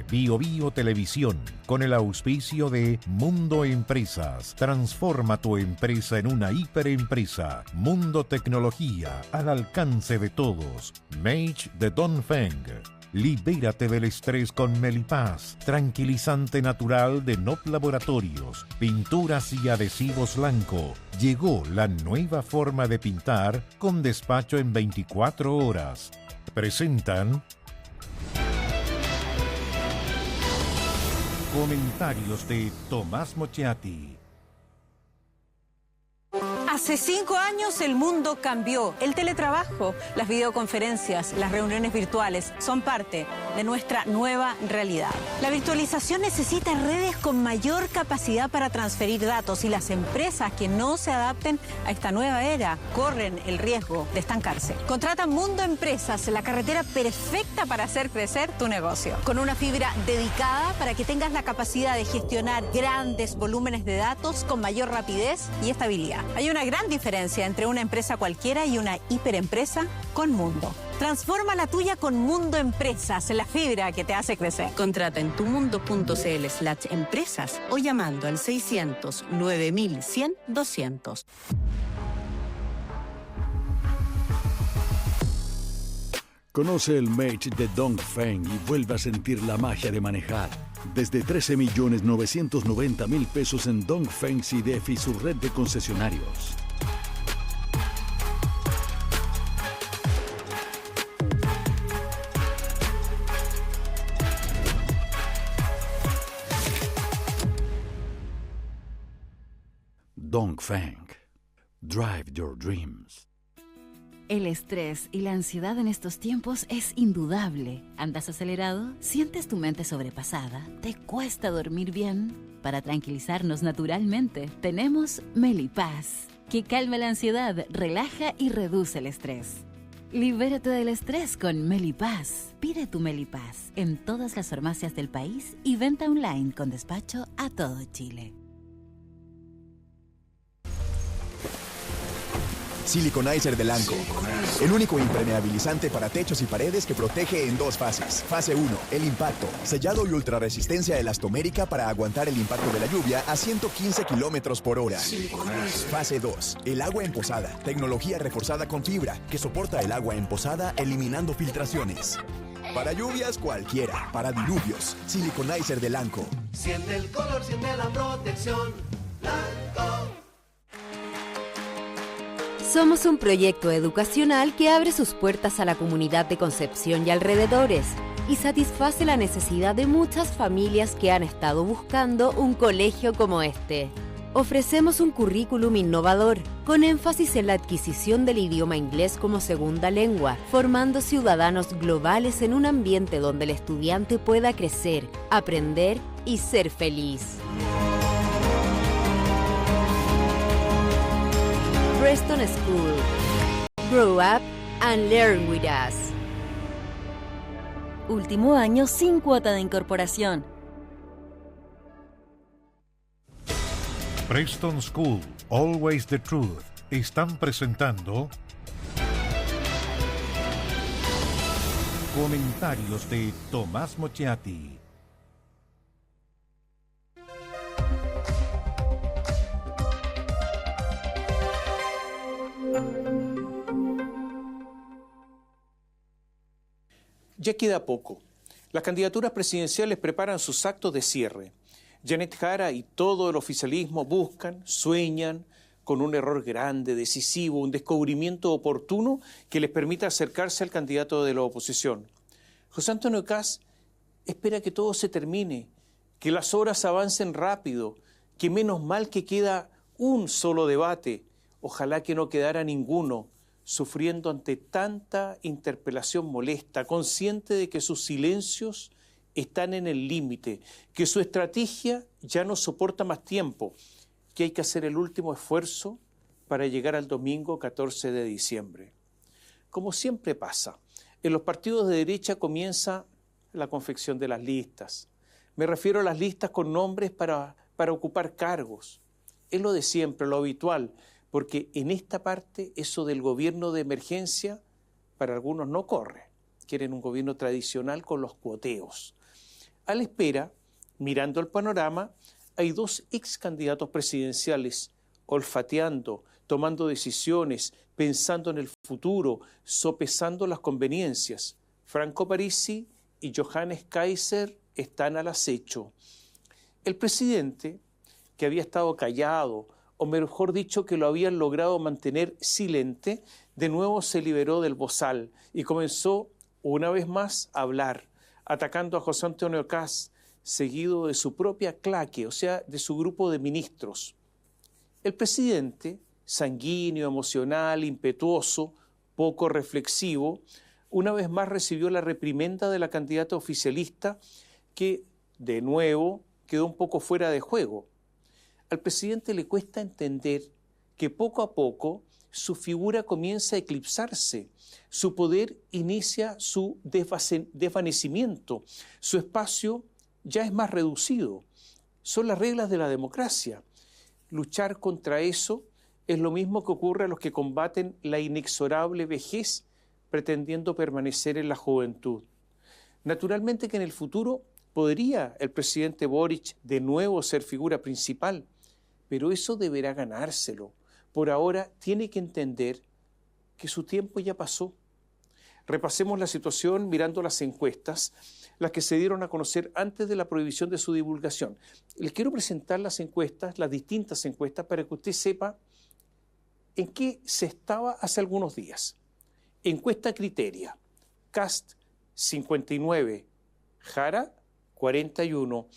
Bio Bio Televisión, con el auspicio de Mundo Empresas. Transforma tu empresa en una hiperempresa. Mundo Tecnología, al alcance de todos. Mage de Dongfeng. Libérate del estrés con Melipaz, tranquilizante natural de Not Laboratorios. Pinturas y adhesivos Blanco. Llegó la nueva forma de pintar con despacho en 24 horas. Presentan comentarios de Tomás Mochiati. Hace 5 años el mundo cambió. El teletrabajo, las videoconferencias, las reuniones virtuales son parte de nuestra nueva realidad. La virtualización necesita redes con mayor capacidad para transferir datos y las empresas que no se adapten a esta nueva era corren el riesgo de estancarse. Contrata Mundo Empresas, la carretera perfecta para hacer crecer tu negocio. Con una fibra dedicada para que tengas la capacidad de gestionar grandes volúmenes de datos con mayor rapidez y estabilidad. Hay una gran diferencia entre una empresa cualquiera y una hiperempresa con Mundo. Transforma la tuya con Mundo Empresas, la fibra que te hace crecer. Contrata en tumundo.cl/empresas o llamando al 600 9100 200. Conoce el Mage de Dongfeng y vuelve a sentir la magia de manejar. Desde 13.990.000 pesos en Dongfeng CIDEF y su red de concesionarios. Dongfeng. Drive your dreams. El estrés y la ansiedad en estos tiempos es indudable. ¿Andas acelerado? ¿Sientes tu mente sobrepasada? ¿Te cuesta dormir bien? Para tranquilizarnos naturalmente, tenemos Melipaz, que calma la ansiedad, relaja y reduce el estrés. Libérate del estrés con Melipaz. Pide tu Melipaz en todas las farmacias del país y venta online con despacho a todo Siliconizer de Lanco. El único impermeabilizante para techos y paredes que protege en 2 fases. Fase 1, el impacto. Sellado y ultrarresistencia elastomérica para aguantar el impacto de la lluvia a 115 kilómetros por hora. Fase 2, el agua emposada. Tecnología reforzada con fibra que soporta el agua emposada eliminando filtraciones. Para lluvias cualquiera, para diluvios. Siliconizer de Lanco. Siente el color, siente la protección. Lanco. Somos un proyecto educacional que abre sus puertas a la comunidad de Concepción y alrededores y satisface la necesidad de muchas familias que han estado buscando un colegio como este. Ofrecemos un currículum innovador, con énfasis en la adquisición del idioma inglés como segunda lengua, formando ciudadanos globales en un ambiente donde el estudiante pueda crecer, aprender y ser feliz. Preston School. Grow up and learn with us. Último año sin cuota de incorporación. Preston School, Always the Truth, están presentando comentarios de Tomás Mochiati. Ya queda poco. Las candidaturas presidenciales preparan sus actos de cierre. Janet Jara y todo el oficialismo buscan, sueñan con un error grande, decisivo, un descubrimiento oportuno que les permita acercarse al candidato de la oposición. José Antonio Kast espera que todo se termine, que las horas avancen rápido, que menos mal que queda un solo debate, ojalá que no quedara ninguno, sufriendo ante tanta interpelación molesta, consciente de que sus silencios están en el límite, que su estrategia ya no soporta más tiempo, que hay que hacer el último esfuerzo para llegar al domingo 14 de diciembre. Como siempre pasa, en los partidos de derecha comienza la confección de las listas. Me refiero a las listas con nombres para ocupar cargos. Es lo de siempre, lo habitual, porque en esta parte eso del gobierno de emergencia para algunos no corre. Quieren un gobierno tradicional con los cuoteos. A la espera, mirando el panorama, hay dos ex candidatos presidenciales olfateando, tomando decisiones, pensando en el futuro, sopesando las conveniencias. Franco Parisi y Johannes Kaiser están al acecho. El presidente, que había estado callado, o mejor dicho, que lo habían logrado mantener silente, de nuevo se liberó del bozal y comenzó una vez más a hablar, atacando a José Antonio Kast, seguido de su propia claque, o sea, de su grupo de ministros. El presidente, sanguíneo, emocional, impetuoso, poco reflexivo, una vez más recibió la reprimenda de la candidata oficialista que, de nuevo, quedó un poco fuera de juego. Al presidente le cuesta entender que poco a poco su figura comienza a eclipsarse, su poder inicia su desvanecimiento, su espacio ya es más reducido. Son las reglas de la democracia. Luchar contra eso es lo mismo que ocurre a los que combaten la inexorable vejez pretendiendo permanecer en la juventud. Naturalmente que en el futuro podría el presidente Boric de nuevo ser figura principal, pero eso deberá ganárselo. Por ahora tiene que entender que su tiempo ya pasó. Repasemos la situación mirando las encuestas, las que se dieron a conocer antes de la prohibición de su divulgación. Les quiero presentar las encuestas, las distintas encuestas, para que usted sepa en qué se estaba hace algunos días. Encuesta Criteria, Kast 59, Jara 41.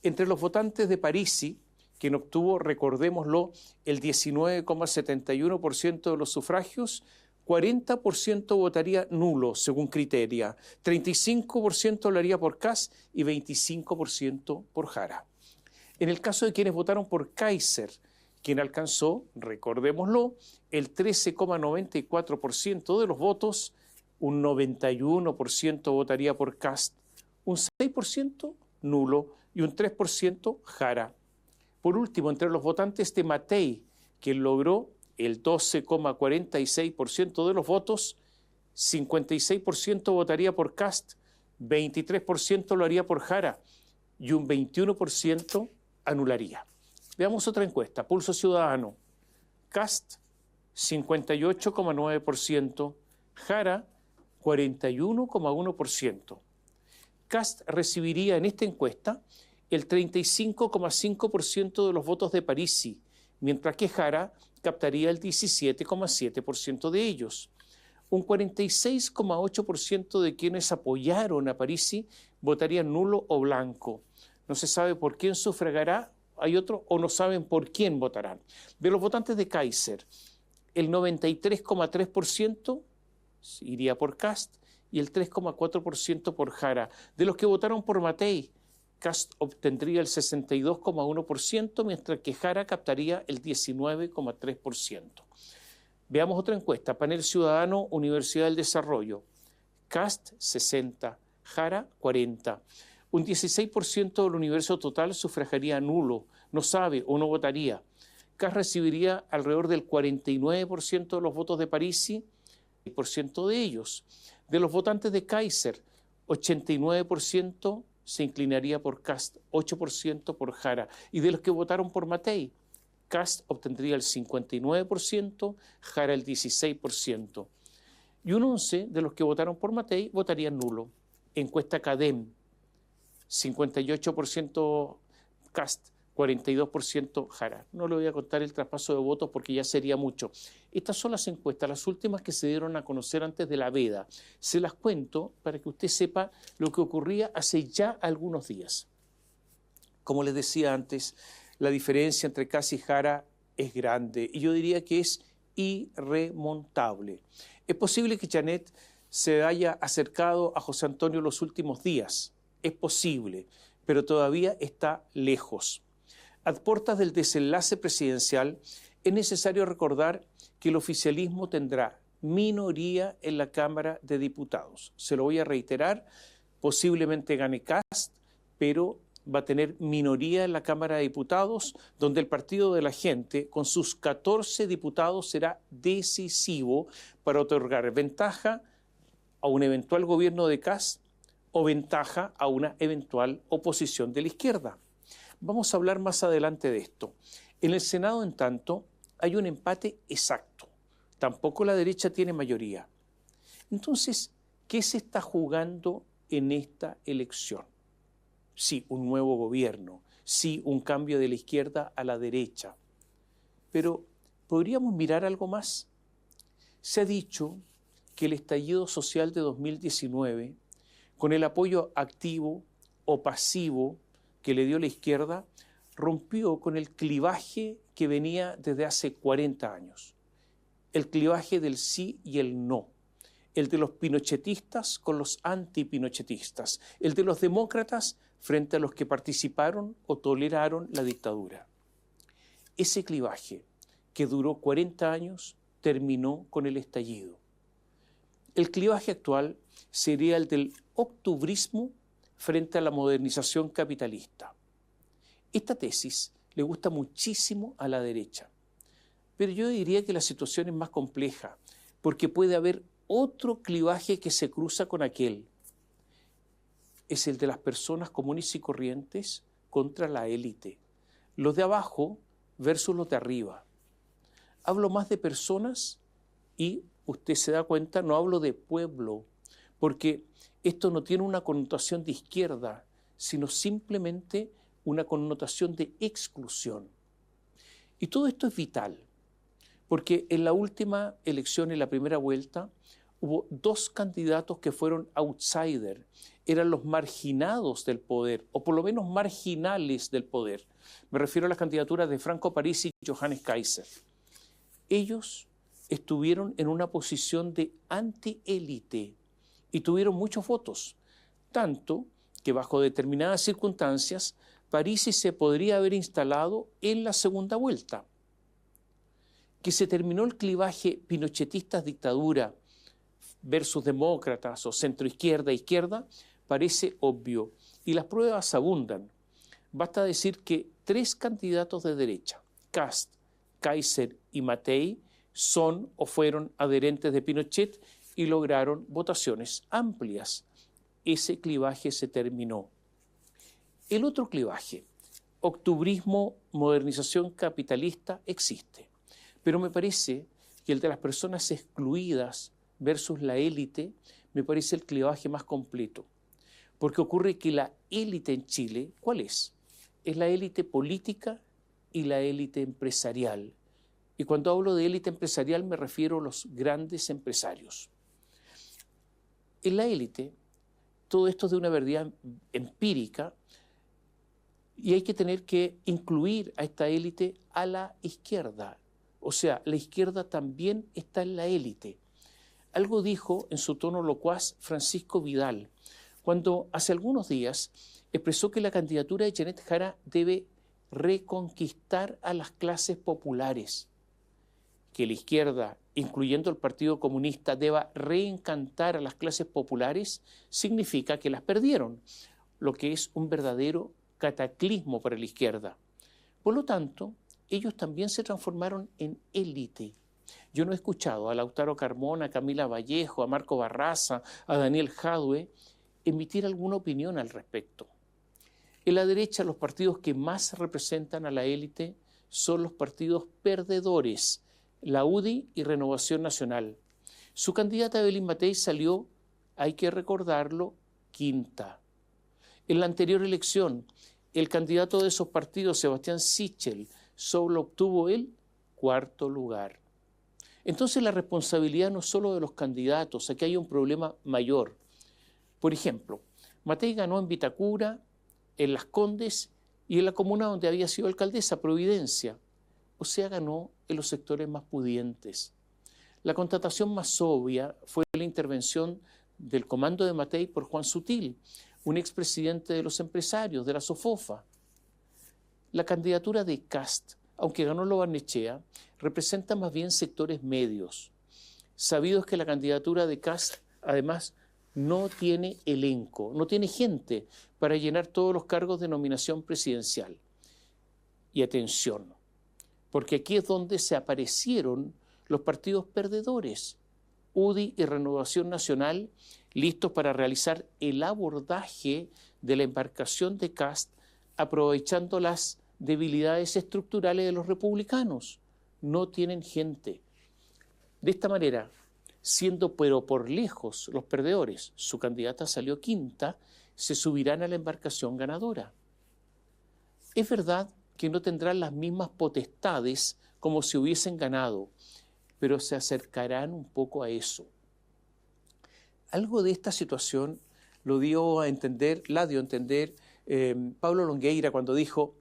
Entre los votantes de Parisi, quien obtuvo, recordémoslo, el 19,71% de los sufragios, 40% votaría nulo, según Criteria, 35% lo haría por Kast y 25% por Jara. En el caso de quienes votaron por Kaiser, quien alcanzó, recordémoslo, el 13,94% de los votos, un 91% votaría por Kast, un 6% nulo y un 3% Jara. Por último, entre los votantes de Matei, quien logró el 12,46% de los votos, 56% votaría por Kast, 23% lo haría por Jara y un 21% anularía. Veamos otra encuesta, Pulso Ciudadano. Kast, 58,9%, Jara, 41,1%. Kast recibiría en esta encuesta el 35,5% de los votos de Parisi, mientras que Jara captaría el 17,7% de ellos. Un 46,8% de quienes apoyaron a Parisi votarían nulo o blanco. No se sabe por quién sufragará, hay otro, o no saben por quién votarán. De los votantes de Kaiser, el 93,3% iría por Kast y el 3,4% por Jara. De los que votaron por Matei, Kast obtendría el 62,1%, mientras que Jara captaría el 19,3%. Veamos otra encuesta, Panel Ciudadano, Universidad del Desarrollo. Kast, 60, Jara, 40. Un 16% del universo total sufragaría nulo, no sabe o no votaría. Kast recibiría alrededor del 49% de los votos de Parisi, y % de ellos. De los votantes de Kaiser, 89% se inclinaría por Kast, 8% por Jara. Y de los que votaron por Matei, Kast obtendría el 59%, Jara el 16%. Y un 11% de los que votaron por Matei votarían nulo. Encuesta CADEM, 58% Kast, 42% Jara. No le voy a contar el traspaso de votos porque ya sería mucho. Estas son las encuestas, las últimas que se dieron a conocer antes de la veda. Se las cuento para que usted sepa lo que ocurría hace ya algunos días. Como les decía antes, la diferencia entre Kast y Jara es grande y yo diría que es irremontable. Es posible que Janet se haya acercado a José Antonio los últimos días. Es posible, pero todavía está lejos. A puertas del desenlace presidencial, es necesario recordar que el oficialismo tendrá minoría en la Cámara de Diputados. Se lo voy a reiterar, posiblemente gane Kast, pero va a tener minoría en la Cámara de Diputados, donde el Partido de la Gente, con sus 14 diputados, será decisivo para otorgar ventaja a un eventual gobierno de Kast o ventaja a una eventual oposición de la izquierda. Vamos a hablar más adelante de esto. En el Senado, en tanto, hay un empate exacto. Tampoco la derecha tiene mayoría. Entonces, ¿qué se está jugando en esta elección? Sí, un nuevo gobierno, sí, un cambio de la izquierda a la derecha. Pero, ¿podríamos mirar algo más? Se ha dicho que el estallido social de 2019, con el apoyo activo o pasivo que le dio la izquierda, rompió con el clivaje que venía desde hace 40 años. El clivaje del sí y el no. El de los pinochetistas con los antipinochetistas. El de los demócratas frente a los que participaron o toleraron la dictadura. Ese clivaje, que duró 40 años, terminó con el estallido. El clivaje actual sería el del octubrismo frente a la modernización capitalista. Esta tesis le gusta muchísimo a la derecha, pero yo diría que la situación es más compleja, porque puede haber otro clivaje que se cruza con aquel. Es el de las personas comunes y corrientes contra la élite, los de abajo versus los de arriba. Hablo más de personas y usted se da cuenta, no hablo de pueblo, porque esto no tiene una connotación de izquierda, sino simplemente una connotación de exclusión. Y todo esto es vital, porque en la última elección, en la primera vuelta, hubo dos candidatos que fueron outsiders, eran los marginados del poder, o por lo menos marginales del poder. Me refiero a las candidaturas de Franco Parisi y Johannes Kaiser. Ellos estuvieron en una posición de antiélite y tuvieron muchos votos, tanto que bajo determinadas circunstancias Parisi se podría haber instalado en la segunda vuelta. Que se terminó el clivaje pinochetistas-dictadura versus demócratas o centroizquierda-izquierda parece obvio y las pruebas abundan. Basta decir que 3 candidatos de derecha, Kast, Kaiser y Matei, son o fueron adherentes de Pinochet y lograron votaciones amplias. Ese clivaje se terminó. El otro clivaje, octubrismo, modernización capitalista, existe. Pero me parece que el de las personas excluidas versus la élite me parece el clivaje más completo. Porque ocurre que la élite en Chile, ¿cuál es? Es la élite política y la élite empresarial. Y cuando hablo de élite empresarial me refiero a los grandes empresarios. En la élite, todo esto es de una verdad empírica y hay que tener que incluir a esta élite a la izquierda. O sea, la izquierda también está en la élite. Algo dijo en su tono locuaz Francisco Vidal, cuando hace algunos días expresó que la candidatura de Janet Jara debe reconquistar a las clases populares. Que la izquierda, incluyendo el Partido Comunista, deba reencantar a las clases populares, significa que las perdieron, lo que es un verdadero cataclismo para la izquierda. Por lo tanto, ellos también se transformaron en élite. Yo no he escuchado a Lautaro Carmona, a Camila Vallejo, a Marco Barraza, a Daniel Jadue emitir alguna opinión al respecto. En la derecha, los partidos que más representan a la élite son los partidos perdedores, la UDI y Renovación Nacional. Su candidata Evelyn Matei salió, hay que recordarlo, quinta. En la anterior elección, el candidato de esos partidos, Sebastián Sichel, solo obtuvo el 4º lugar. Entonces la responsabilidad no es solo de los candidatos, aquí hay un problema mayor. Por ejemplo, Matei ganó en Vitacura, en Las Condes y en la comuna donde había sido alcaldesa, Providencia. O sea, ganó en los sectores más pudientes. La contratación más obvia fue la intervención del comando de Matei por Juan Sutil, un expresidente de los empresarios, de la SOFOFA. La candidatura de Kast, aunque ganó Lo Barnechea, representa más bien sectores medios. Sabido es que la candidatura de Kast, además, no tiene elenco, no tiene gente para llenar todos los cargos de nominación presidencial. Y atención, porque aquí es donde se aparecieron los partidos perdedores, UDI y Renovación Nacional listos para realizar el abordaje de la embarcación de Kast, aprovechando las debilidades estructurales de los republicanos. No tienen gente. De esta manera, siendo pero por lejos los perdedores, su candidata salió quinta, se subirán a la embarcación ganadora. Es verdad que no tendrán las mismas potestades como si hubiesen ganado, pero se acercarán un poco a eso. Algo de esta situación la dio a entender Pablo Longueira cuando dijo,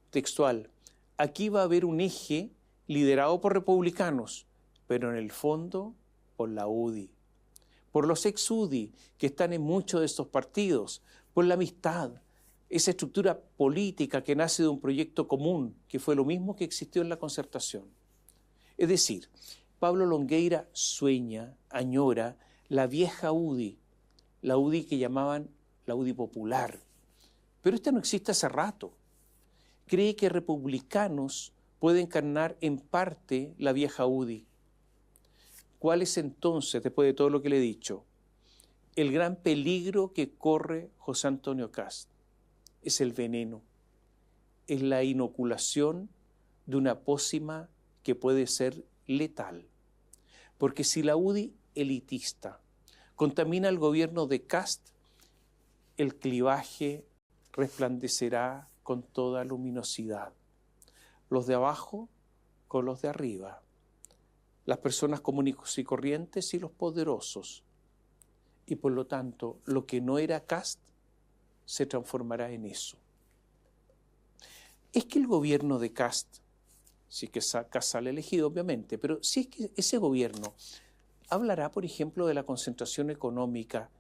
textual, aquí va a haber un eje liderado por republicanos, pero en el fondo por la UDI, por los ex-UDI que están en muchos de estos partidos, por la amistad, esa estructura política que nace de un proyecto común, que fue lo mismo que existió en la Concertación. Es decir, Pablo Longueira sueña, añora la vieja UDI, la UDI que llamaban la UDI popular. Pero esta no existe hace rato. Cree que republicanos pueden encarnar en parte la vieja UDI. ¿Cuál es entonces, después de todo lo que le he dicho, el gran peligro que corre José Antonio Kast? Es el veneno, es la inoculación de una pócima que puede ser letal. Porque si la UDI elitista contamina el gobierno de Kast, el clivaje resplandecerá con toda luminosidad. Los de abajo con los de arriba. Las personas comunes y corrientes y los poderosos. Y por lo tanto, lo que no era Kast se transformará en eso. Es que el gobierno de Kast, si es que Kast sale elegido obviamente, pero si es que ese gobierno hablará, por ejemplo, de la concentración económica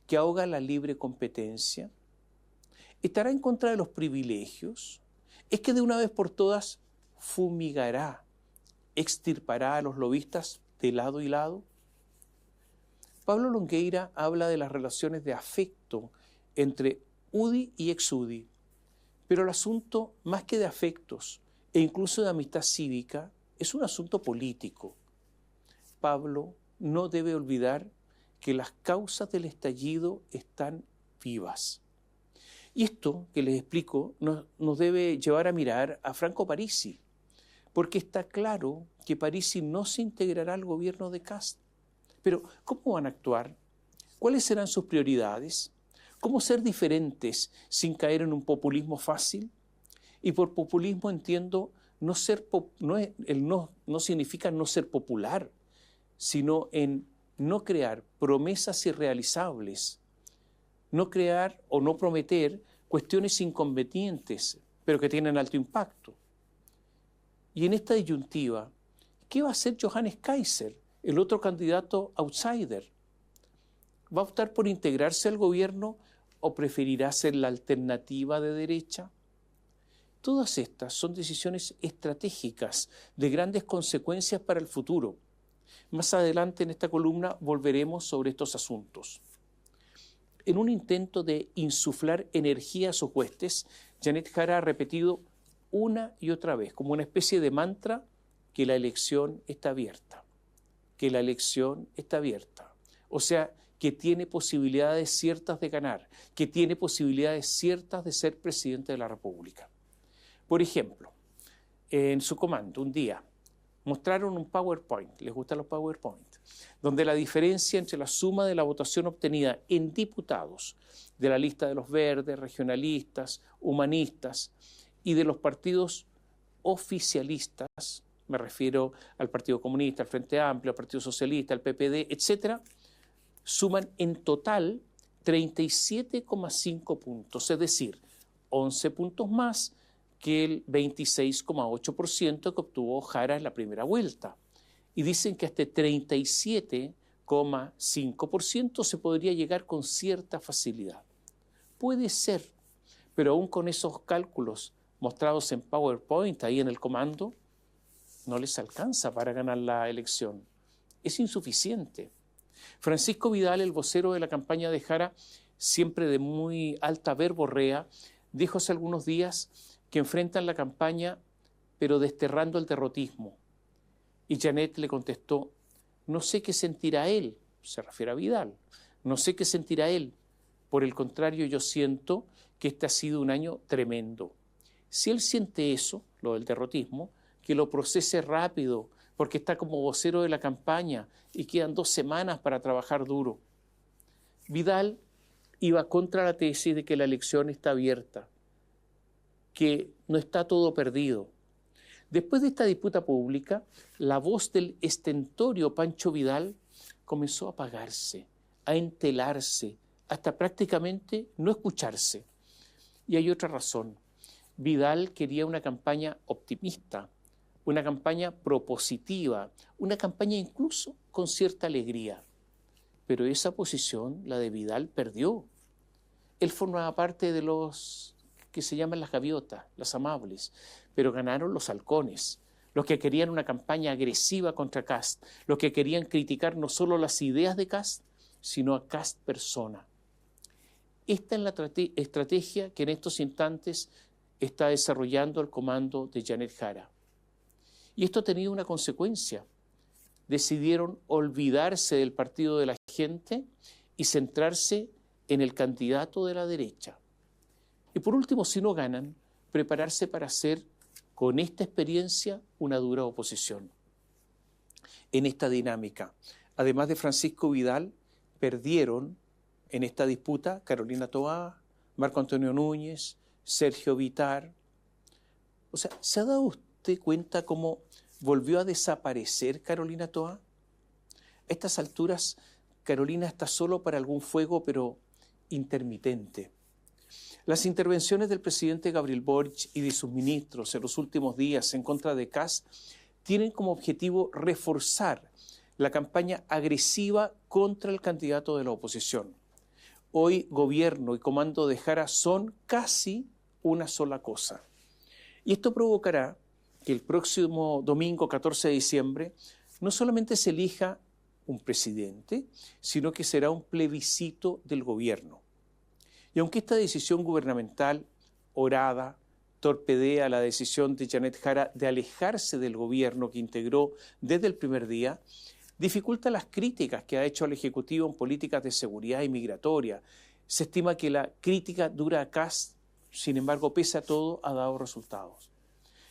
que ahoga la libre competencia, estará en contra de los privilegios, es que de una vez por todas fumigará, extirpará a los lobistas de lado y lado. Pablo Longueira habla de las relaciones de afecto entre UDI y ex-UDI, pero el asunto, más que de afectos e incluso de amistad cívica, es un asunto político. Pablo no debe olvidar que las causas del estallido están vivas. Y esto que les explico nos debe llevar a mirar a Franco Parisi, porque está claro que Parisi no se integrará al gobierno de Kast. Pero, ¿cómo van a actuar? ¿Cuáles serán sus prioridades? ¿Cómo ser diferentes sin caer en un populismo fácil? Y por populismo entiendo, no significa no ser popular, sino en no crear promesas irrealizables, no crear o no prometer cuestiones inconvenientes, pero que tienen alto impacto. Y en esta disyuntiva, ¿qué va a hacer Johannes Kaiser, el otro candidato outsider? ¿Va a optar por integrarse al gobierno o preferirá ser la alternativa de derecha? Todas estas son decisiones estratégicas de grandes consecuencias para el futuro. Más adelante en esta columna volveremos sobre estos asuntos. En un intento de insuflar energía a sus huestes, Janet Jara ha repetido una y otra vez, como una especie de mantra, que la elección está abierta, que la elección está abierta. O sea, que tiene posibilidades ciertas de ganar, que tiene posibilidades ciertas de ser presidente de la República. Por ejemplo, en su comando, un día, mostraron un PowerPoint, les gustan los PowerPoint, donde la diferencia entre la suma de la votación obtenida en diputados de la lista de los verdes, regionalistas, humanistas y de los partidos oficialistas, me refiero al Partido Comunista, al Frente Amplio, al Partido Socialista, al PPD, etcétera, suman en total 37,5 puntos, es decir, 11 puntos más que el 26,8% que obtuvo Jara en la primera vuelta. Y dicen que hasta 37,5% se podría llegar con cierta facilidad. Puede ser, pero aún con esos cálculos mostrados en PowerPoint, ahí en el comando, no les alcanza para ganar la elección. Es insuficiente. Francisco Vidal, el vocero de la campaña de Jara, siempre de muy alta verborrea, dijo hace algunos días que enfrentan la campaña pero desterrando el derrotismo. Y Janet le contestó, No sé qué sentirá él, se refiere a Vidal, no sé qué sentirá él. Por el contrario, yo siento que este ha sido un año tremendo. Si él siente eso, lo del derrotismo, que lo procese rápido, porque está como vocero de la campaña y quedan 2 semanas para trabajar duro. Vidal iba contra la tesis de que la elección está abierta, que no está todo perdido. Después de esta disputa pública, la voz del estentorio Pancho Vidal comenzó a apagarse, a entelarse, hasta prácticamente no escucharse. Y hay otra razón. Vidal quería una campaña optimista, una campaña propositiva, una campaña incluso con cierta alegría. Pero esa posición, la de Vidal, perdió. Él formaba parte de los que se llaman las gaviotas, las amables, pero ganaron los halcones, los que querían una campaña agresiva contra Kast, los que querían criticar no solo las ideas de Kast, sino a Kast persona. Esta es la estrategia que en estos instantes está desarrollando el comando de Janet Jara. Y esto ha tenido una consecuencia. Decidieron olvidarse del partido de la gente y centrarse en el candidato de la derecha. Y por último, si no ganan, prepararse para hacer con esta experiencia una dura oposición. En esta dinámica, además de Francisco Vidal, perdieron en esta disputa Carolina Toá, Marco Antonio Núñez, Sergio Vitar. O sea, ¿se ha dado usted cuenta cómo volvió a desaparecer Carolina Toá? A estas alturas, Carolina está solo para algún fuego, pero intermitente. Las intervenciones del presidente Gabriel Boric y de sus ministros en los últimos días en contra de Kast tienen como objetivo reforzar la campaña agresiva contra el candidato de la oposición. Hoy gobierno y comando de Jara son casi una sola cosa. Y esto provocará que el próximo domingo 14 de diciembre no solamente se elija un presidente, sino que será un plebiscito del gobierno. Y aunque esta decisión gubernamental, orada, torpedea la decisión de Janet Jara de alejarse del gobierno que integró desde el primer día, dificulta las críticas que ha hecho al Ejecutivo en políticas de seguridad y migratoria. Se estima que la crítica dura a Kast, sin embargo, pese a todo, ha dado resultados.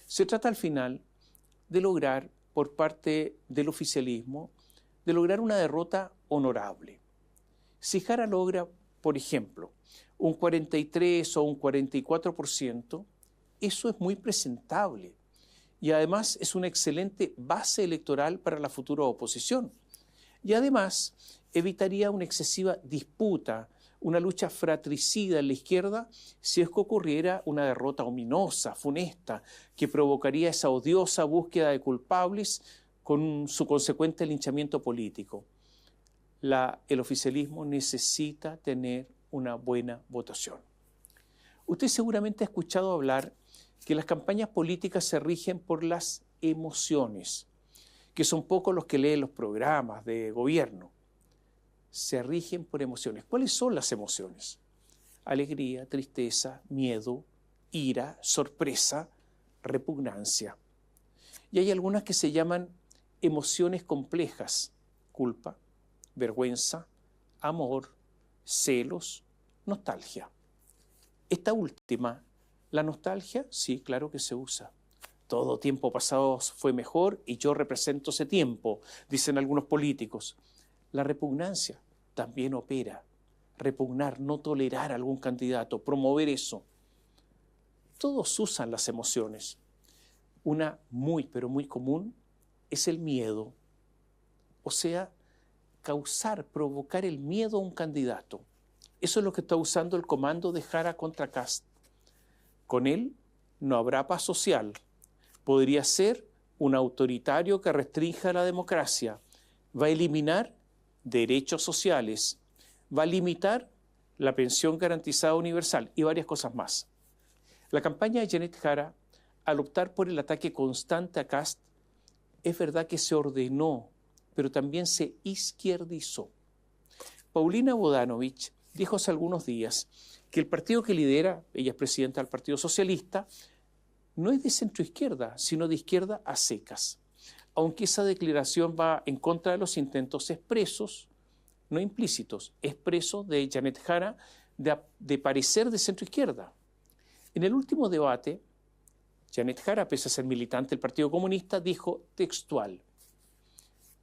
Se trata al final de lograr, por parte del oficialismo, de lograr una derrota honorable. Si Jara logra, por ejemplo, un 43 o un 44%, eso es muy presentable y además es una excelente base electoral para la futura oposición. Y además evitaría una excesiva disputa, una lucha fratricida en la izquierda si es que ocurriera una derrota ominosa, funesta, que provocaría esa odiosa búsqueda de culpables con su consecuente linchamiento político. El oficialismo necesita tener una buena votación. Usted seguramente ha escuchado hablar que las campañas políticas se rigen por las emociones, que son pocos los que leen los programas de gobierno. Se rigen por emociones. ¿Cuáles son las emociones? Alegría, tristeza, miedo, ira, sorpresa, repugnancia. Y hay algunas que se llaman emociones complejas: culpa, vergüenza, amor, celos, nostalgia. Esta última, la nostalgia, sí, claro que se usa. Todo tiempo pasado fue mejor y yo represento ese tiempo, dicen algunos políticos. La repugnancia también opera. Repugnar, no tolerar a algún candidato, promover eso. Todos usan las emociones. Una muy, pero muy común es el miedo. O sea, provocar el miedo a un candidato. Eso es lo que está usando el comando de Jara contra Kast. Con él no habrá paz social. Podría ser un autoritario que restrinja la democracia. Va a eliminar derechos sociales. Va a limitar la pensión garantizada universal y varias cosas más. La campaña de Janet Jara, al optar por el ataque constante a Kast, es verdad que se ordenó, pero también se izquierdizó. Paulina Bodanovich dijo hace algunos días que el partido que lidera, ella es presidenta del Partido Socialista, no es de centroizquierda, sino de izquierda a secas. aunque esa declaración va en contra de los intentos expresos, no implícitos, expresos de Janet Jara de parecer de centroizquierda. En el último debate, Janet Jara, pese a ser militante del Partido Comunista, dijo textual: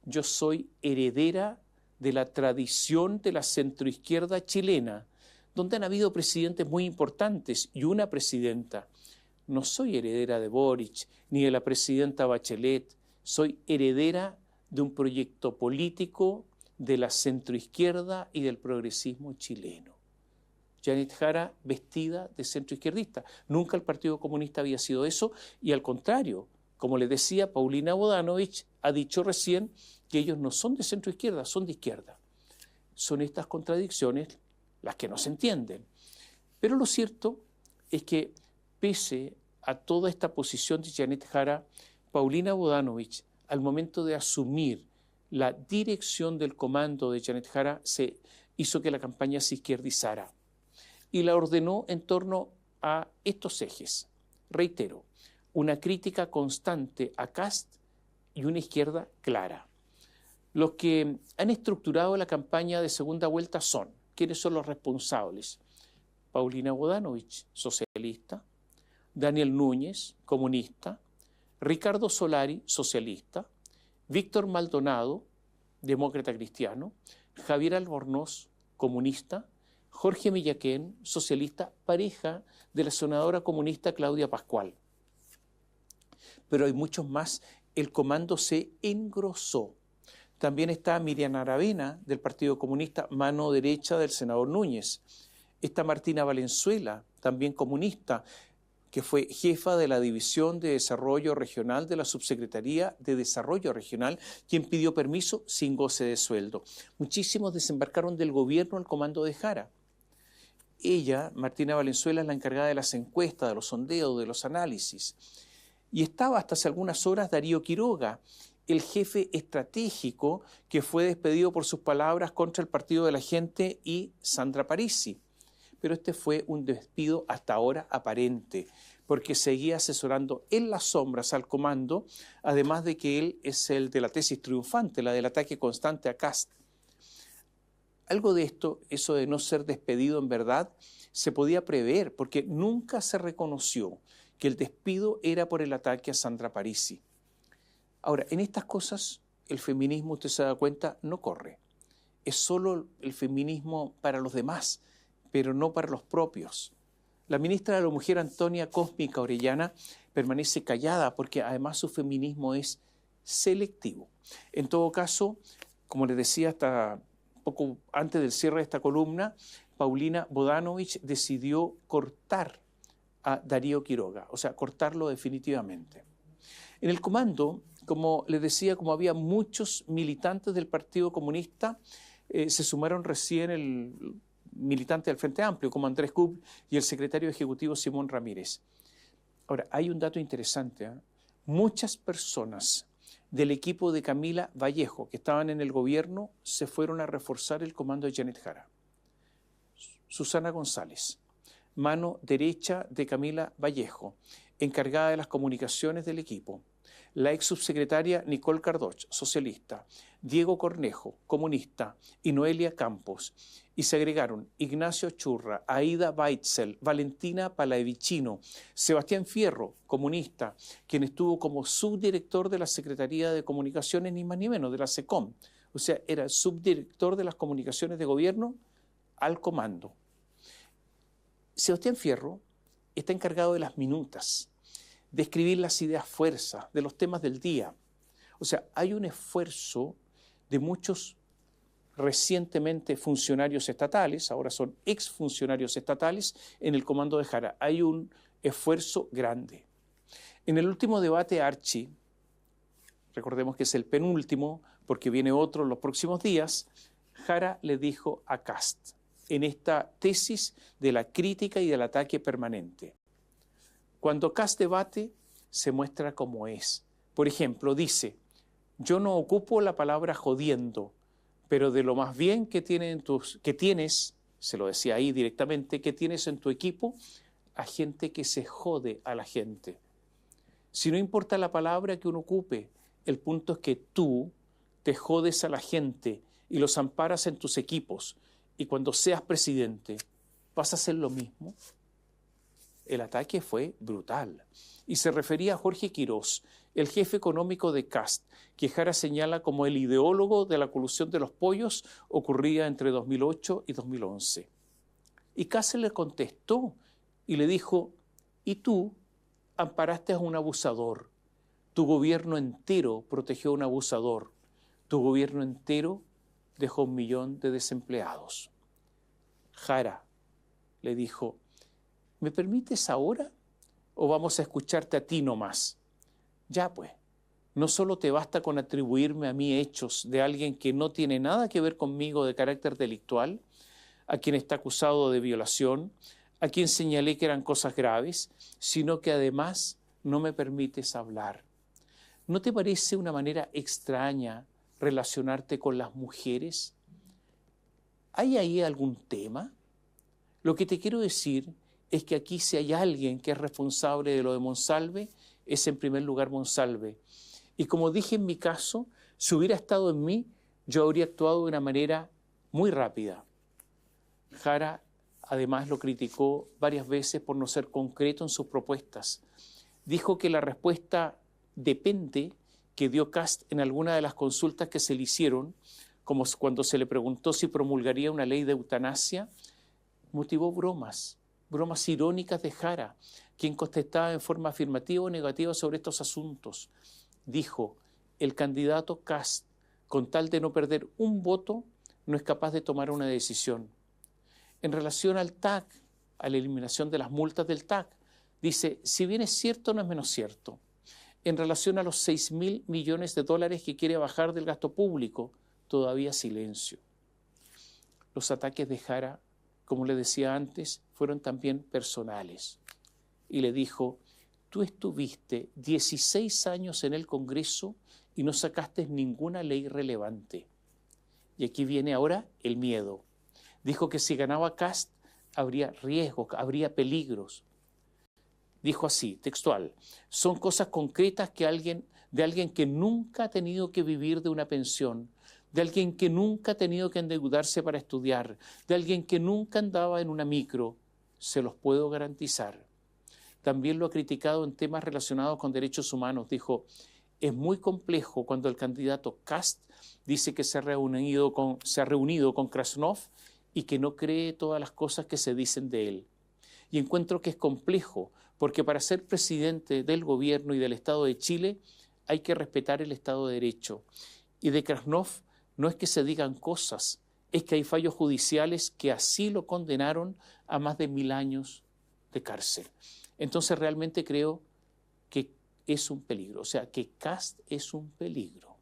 yo soy heredera de la tradición de la centroizquierda chilena, donde han habido presidentes muy importantes y una presidenta. No soy heredera de Boric ni de la presidenta Bachelet, soy heredera de un proyecto político de la centroizquierda y del progresismo chileno. Janet Jara vestida de centroizquierdista. Nunca el Partido Comunista había sido eso, y al contrario, como le decía, Paulina Bodanovich ha dicho recién que ellos no son de centroizquierda, son de izquierda. Son estas contradicciones las que no se entienden. Pero lo cierto es que, pese a toda esta posición de Janet Jara, Paulina Bodanovich, al momento de asumir la dirección del comando de Janet Jara, se hizo que la campaña se izquierdizara y la ordenó en torno a estos ejes. Reitero, una crítica constante a Kast y una izquierda clara. Los que han estructurado la campaña de segunda vuelta son, ¿quiénes son los responsables? Paulina Bodanovich, socialista; Daniel Núñez, comunista; Ricardo Solari, socialista; Víctor Maldonado, demócrata cristiano; Javier Albornoz, comunista; Jorge Millaquén, socialista, pareja de la senadora comunista Claudia Pascual. Pero hay muchos más. El comando se engrosó. También está Miriam Aravena, del Partido Comunista, mano derecha del senador Núñez. Está Martina Valenzuela, también comunista, que fue jefa de la División de Desarrollo Regional de la Subsecretaría de Desarrollo Regional, quien pidió permiso sin goce de sueldo. Muchísimos desembarcaron del gobierno al comando de Jara. Ella, Martina Valenzuela, es la encargada de las encuestas, de los sondeos, de los análisis. Y estaba hasta hace algunas horas Darío Quiroga, el jefe estratégico que fue despedido por sus palabras contra el Partido de la Gente y Sandra Parisi. Pero este fue un despido hasta ahora aparente, porque seguía asesorando en las sombras al comando, además de que él es el de la tesis triunfante, la del ataque constante a Kast. Algo de esto, eso de no ser despedido en verdad, se podía prever, porque nunca se reconoció que el despido era por el ataque a Sandra Parisi. Ahora, en estas cosas, el feminismo, usted se da cuenta, no corre. Es solo el feminismo para los demás, pero no para los propios. La ministra de la Mujer, Antonia Cósmica Orellana, permanece callada porque además su feminismo es selectivo. En todo caso, como les decía hasta poco antes del cierre de esta columna, Paulina Bodanovich decidió cortar a Darío Quiroga, o sea, cortarlo definitivamente. En el comando, como les decía, como había muchos militantes del Partido Comunista, se sumaron recién el militante del Frente Amplio, como Andrés Kupp, y el secretario ejecutivo Simón Ramírez. Ahora, hay un dato interesante, ¿eh? Muchas personas del equipo de Camila Vallejo, que estaban en el gobierno, se fueron a reforzar el comando de Janet Jara. Susana González, mano derecha de Camila Vallejo, encargada de las comunicaciones del equipo. La ex subsecretaria Nicole Cardoch, socialista, Diego Cornejo, comunista, y Noelia Campos. Y se agregaron Ignacio Churra, Aida Weitzel, Valentina Palavicino, Sebastián Fierro, comunista, quien estuvo como subdirector de la Secretaría de Comunicaciones, ni más ni menos, de la SECOM. O sea, era el subdirector de las comunicaciones de gobierno al comando. Sebastián Fierro está encargado de las minutas, de escribir las ideas fuerza, de los temas del día. O sea, hay un esfuerzo de muchos recientemente funcionarios estatales, ahora son exfuncionarios estatales, en el comando de Jara. Hay un esfuerzo grande. En el último debate Archi, recordemos que es el penúltimo, porque viene otro en los próximos días, Jara le dijo a Kast, en esta tesis de la crítica y del ataque permanente: cuando Kast debate, se muestra como es. Por ejemplo, dice: yo no ocupo la palabra jodiendo, pero de lo más bien que tienes, se lo decía ahí directamente, que tienes en tu equipo a gente que se jode a la gente. Si no importa la palabra que uno ocupe, El punto es que tú te jodes a la gente y los amparas en tus equipos, y cuando seas presidente, ¿vas a hacer lo mismo? El ataque fue brutal y se refería a Jorge Quirós, el jefe económico de Kast, que Jara señala como el ideólogo de la colusión de los pollos ocurrida entre 2008 y 2011. Y Kast le contestó y le dijo: y tú amparaste a un abusador, tu gobierno entero protegió a un abusador, tu gobierno entero dejó 1 millón de desempleados. Jara le dijo: ¿me permites ahora o vamos a escucharte a ti nomás? Ya pues, no solo te basta con atribuirme a mí hechos de alguien que no tiene nada que ver conmigo de carácter delictual, a quien está acusado de violación, a quien señalé que eran cosas graves, sino que además no me permites hablar. ¿No te parece una manera extraña relacionarte con las mujeres? ¿Hay ahí algún tema? Lo que te quiero decir es que aquí, si hay alguien que es responsable de lo de Monsalve, es en primer lugar Monsalve. Y como dije en mi caso, si hubiera estado en mí, yo habría actuado de una manera muy rápida. Jara además lo criticó varias veces por no ser concreto en sus propuestas. Dijo que la respuesta depende que dio Kast en alguna de las consultas que se le hicieron, como cuando se le preguntó si promulgaría una ley de eutanasia, motivó bromas irónicas de Jara, quien contestaba en forma afirmativa o negativa sobre estos asuntos. Dijo: el candidato Kast, con tal de no perder un voto, no es capaz de tomar una decisión. En relación al TAC, a la eliminación de las multas del TAC, dice: si bien es cierto, no es menos cierto. En relación a los $6.000 millones que quiere bajar del gasto público, todavía silencio. Los ataques de Jara, como le decía antes, fueron también personales. Y le dijo: tú estuviste 16 años en el Congreso y no sacaste ninguna ley relevante. Y aquí viene ahora el miedo. Dijo que si ganaba Kast habría riesgos, habría peligros. Dijo así, textual: son cosas concretas de alguien que nunca ha tenido que vivir de una pensión, de alguien que nunca ha tenido que endeudarse para estudiar, de alguien que nunca andaba en una micro. Se los puedo garantizar. También lo ha criticado en temas relacionados con derechos humanos. Dijo: es muy complejo cuando el candidato Kast dice que se ha reunido con Krasnov y que no cree todas las cosas que se dicen de él. Y encuentro que es complejo, porque para ser presidente del gobierno y del Estado de Chile hay que respetar el Estado de Derecho. Y de Krasnov no es que se digan cosas, es que hay fallos judiciales que así lo condenaron a más de 1000 años de cárcel. Entonces realmente creo que es un peligro, o sea, que Kast es un peligro.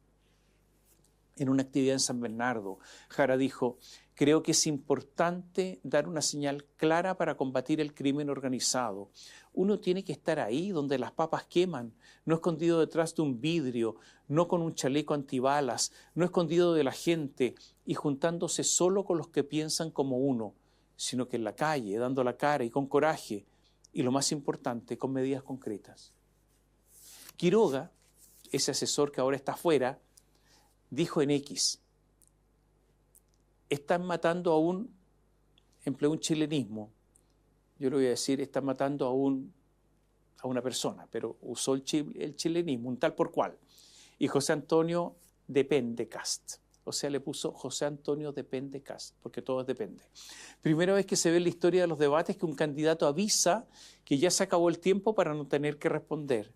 En una actividad en San Bernardo, Jara dijo: creo que es importante dar una señal clara para combatir el crimen organizado. Uno tiene que estar ahí donde las papas queman, no escondido detrás de un vidrio, no con un chaleco antibalas, no escondido de la gente y juntándose solo con los que piensan como uno, sino que en la calle, dando la cara y con coraje, y lo más importante, con medidas concretas. Quiroga, ese asesor que ahora está afuera, dijo en X: están matando empleó un chilenismo, yo le voy a decir, están matando a una persona, pero usó el chilenismo, un tal por cual. Y José Antonio depende Kast. O sea, le puso José Antonio depende Kast, porque todo depende. Primera vez que se ve en la historia de los debates que un candidato avisa que ya se acabó el tiempo para no tener que responder.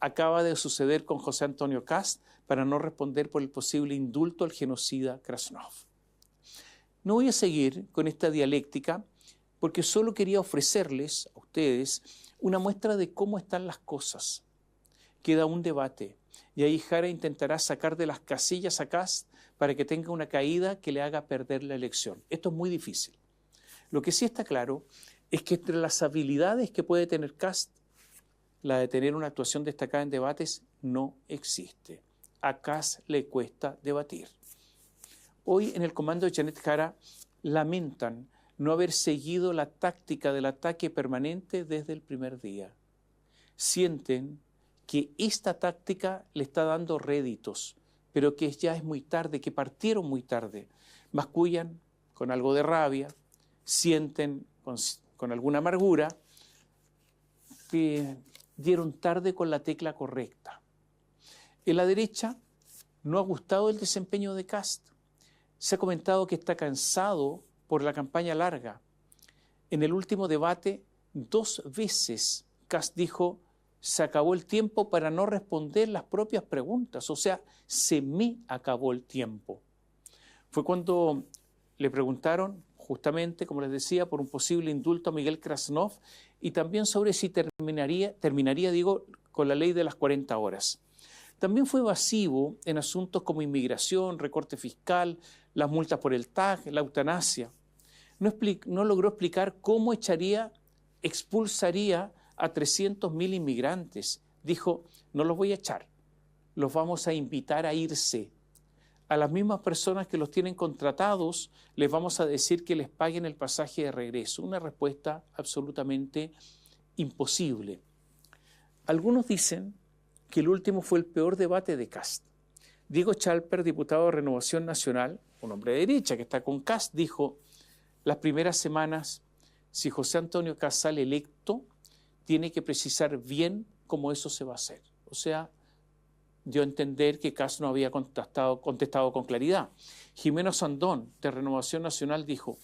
Acaba de suceder con José Antonio Kast para no responder por el posible indulto al genocida Krasnov. No voy a seguir con esta dialéctica porque solo quería ofrecerles a ustedes una muestra de cómo están las cosas. Queda un debate y ahí Jara intentará sacar de las casillas a Kast para que tenga una caída que le haga perder la elección. Esto es muy difícil. Lo que sí está claro es que entre las habilidades que puede tener Kast, la de tener una actuación destacada en debates no existe. A Kast le cuesta debatir. Hoy en el comando de Janet Jara lamentan no haber seguido la táctica del ataque permanente desde el primer día. Sienten que esta táctica le está dando réditos, pero que ya es muy tarde, que partieron muy tarde. Mascullan con algo de rabia, sienten con alguna amargura, que dieron tarde con la tecla correcta. En la derecha no ha gustado el desempeño de Kast. Se ha comentado que está cansado por la campaña larga. En el último debate, 2 veces Kast dijo: se acabó el tiempo para no responder las propias preguntas, o sea, se me acabó el tiempo. Fue cuando le preguntaron, justamente, como les decía, por un posible indulto a Miguel Krasnov y también sobre si terminaría con la ley de las 40 horas. También fue evasivo en asuntos como inmigración, recorte fiscal, las multas por el TAG, la eutanasia. No logró explicar cómo expulsaría a 300.000 inmigrantes. Dijo: no los voy a echar, los vamos a invitar a irse. A las mismas personas que los tienen contratados les vamos a decir que les paguen el pasaje de regreso. Una respuesta absolutamente imposible. Algunos dicen que el último fue el peor debate de Kast. Diego Chalper, diputado de Renovación Nacional, un hombre de derecha que está con Kast, dijo: las primeras semanas, si José Antonio Kast sale electo, tiene que precisar bien cómo eso se va a hacer. O sea, dio a entender que Kast no había contestado con claridad. Jimeno Sandón, de Renovación Nacional, dijo: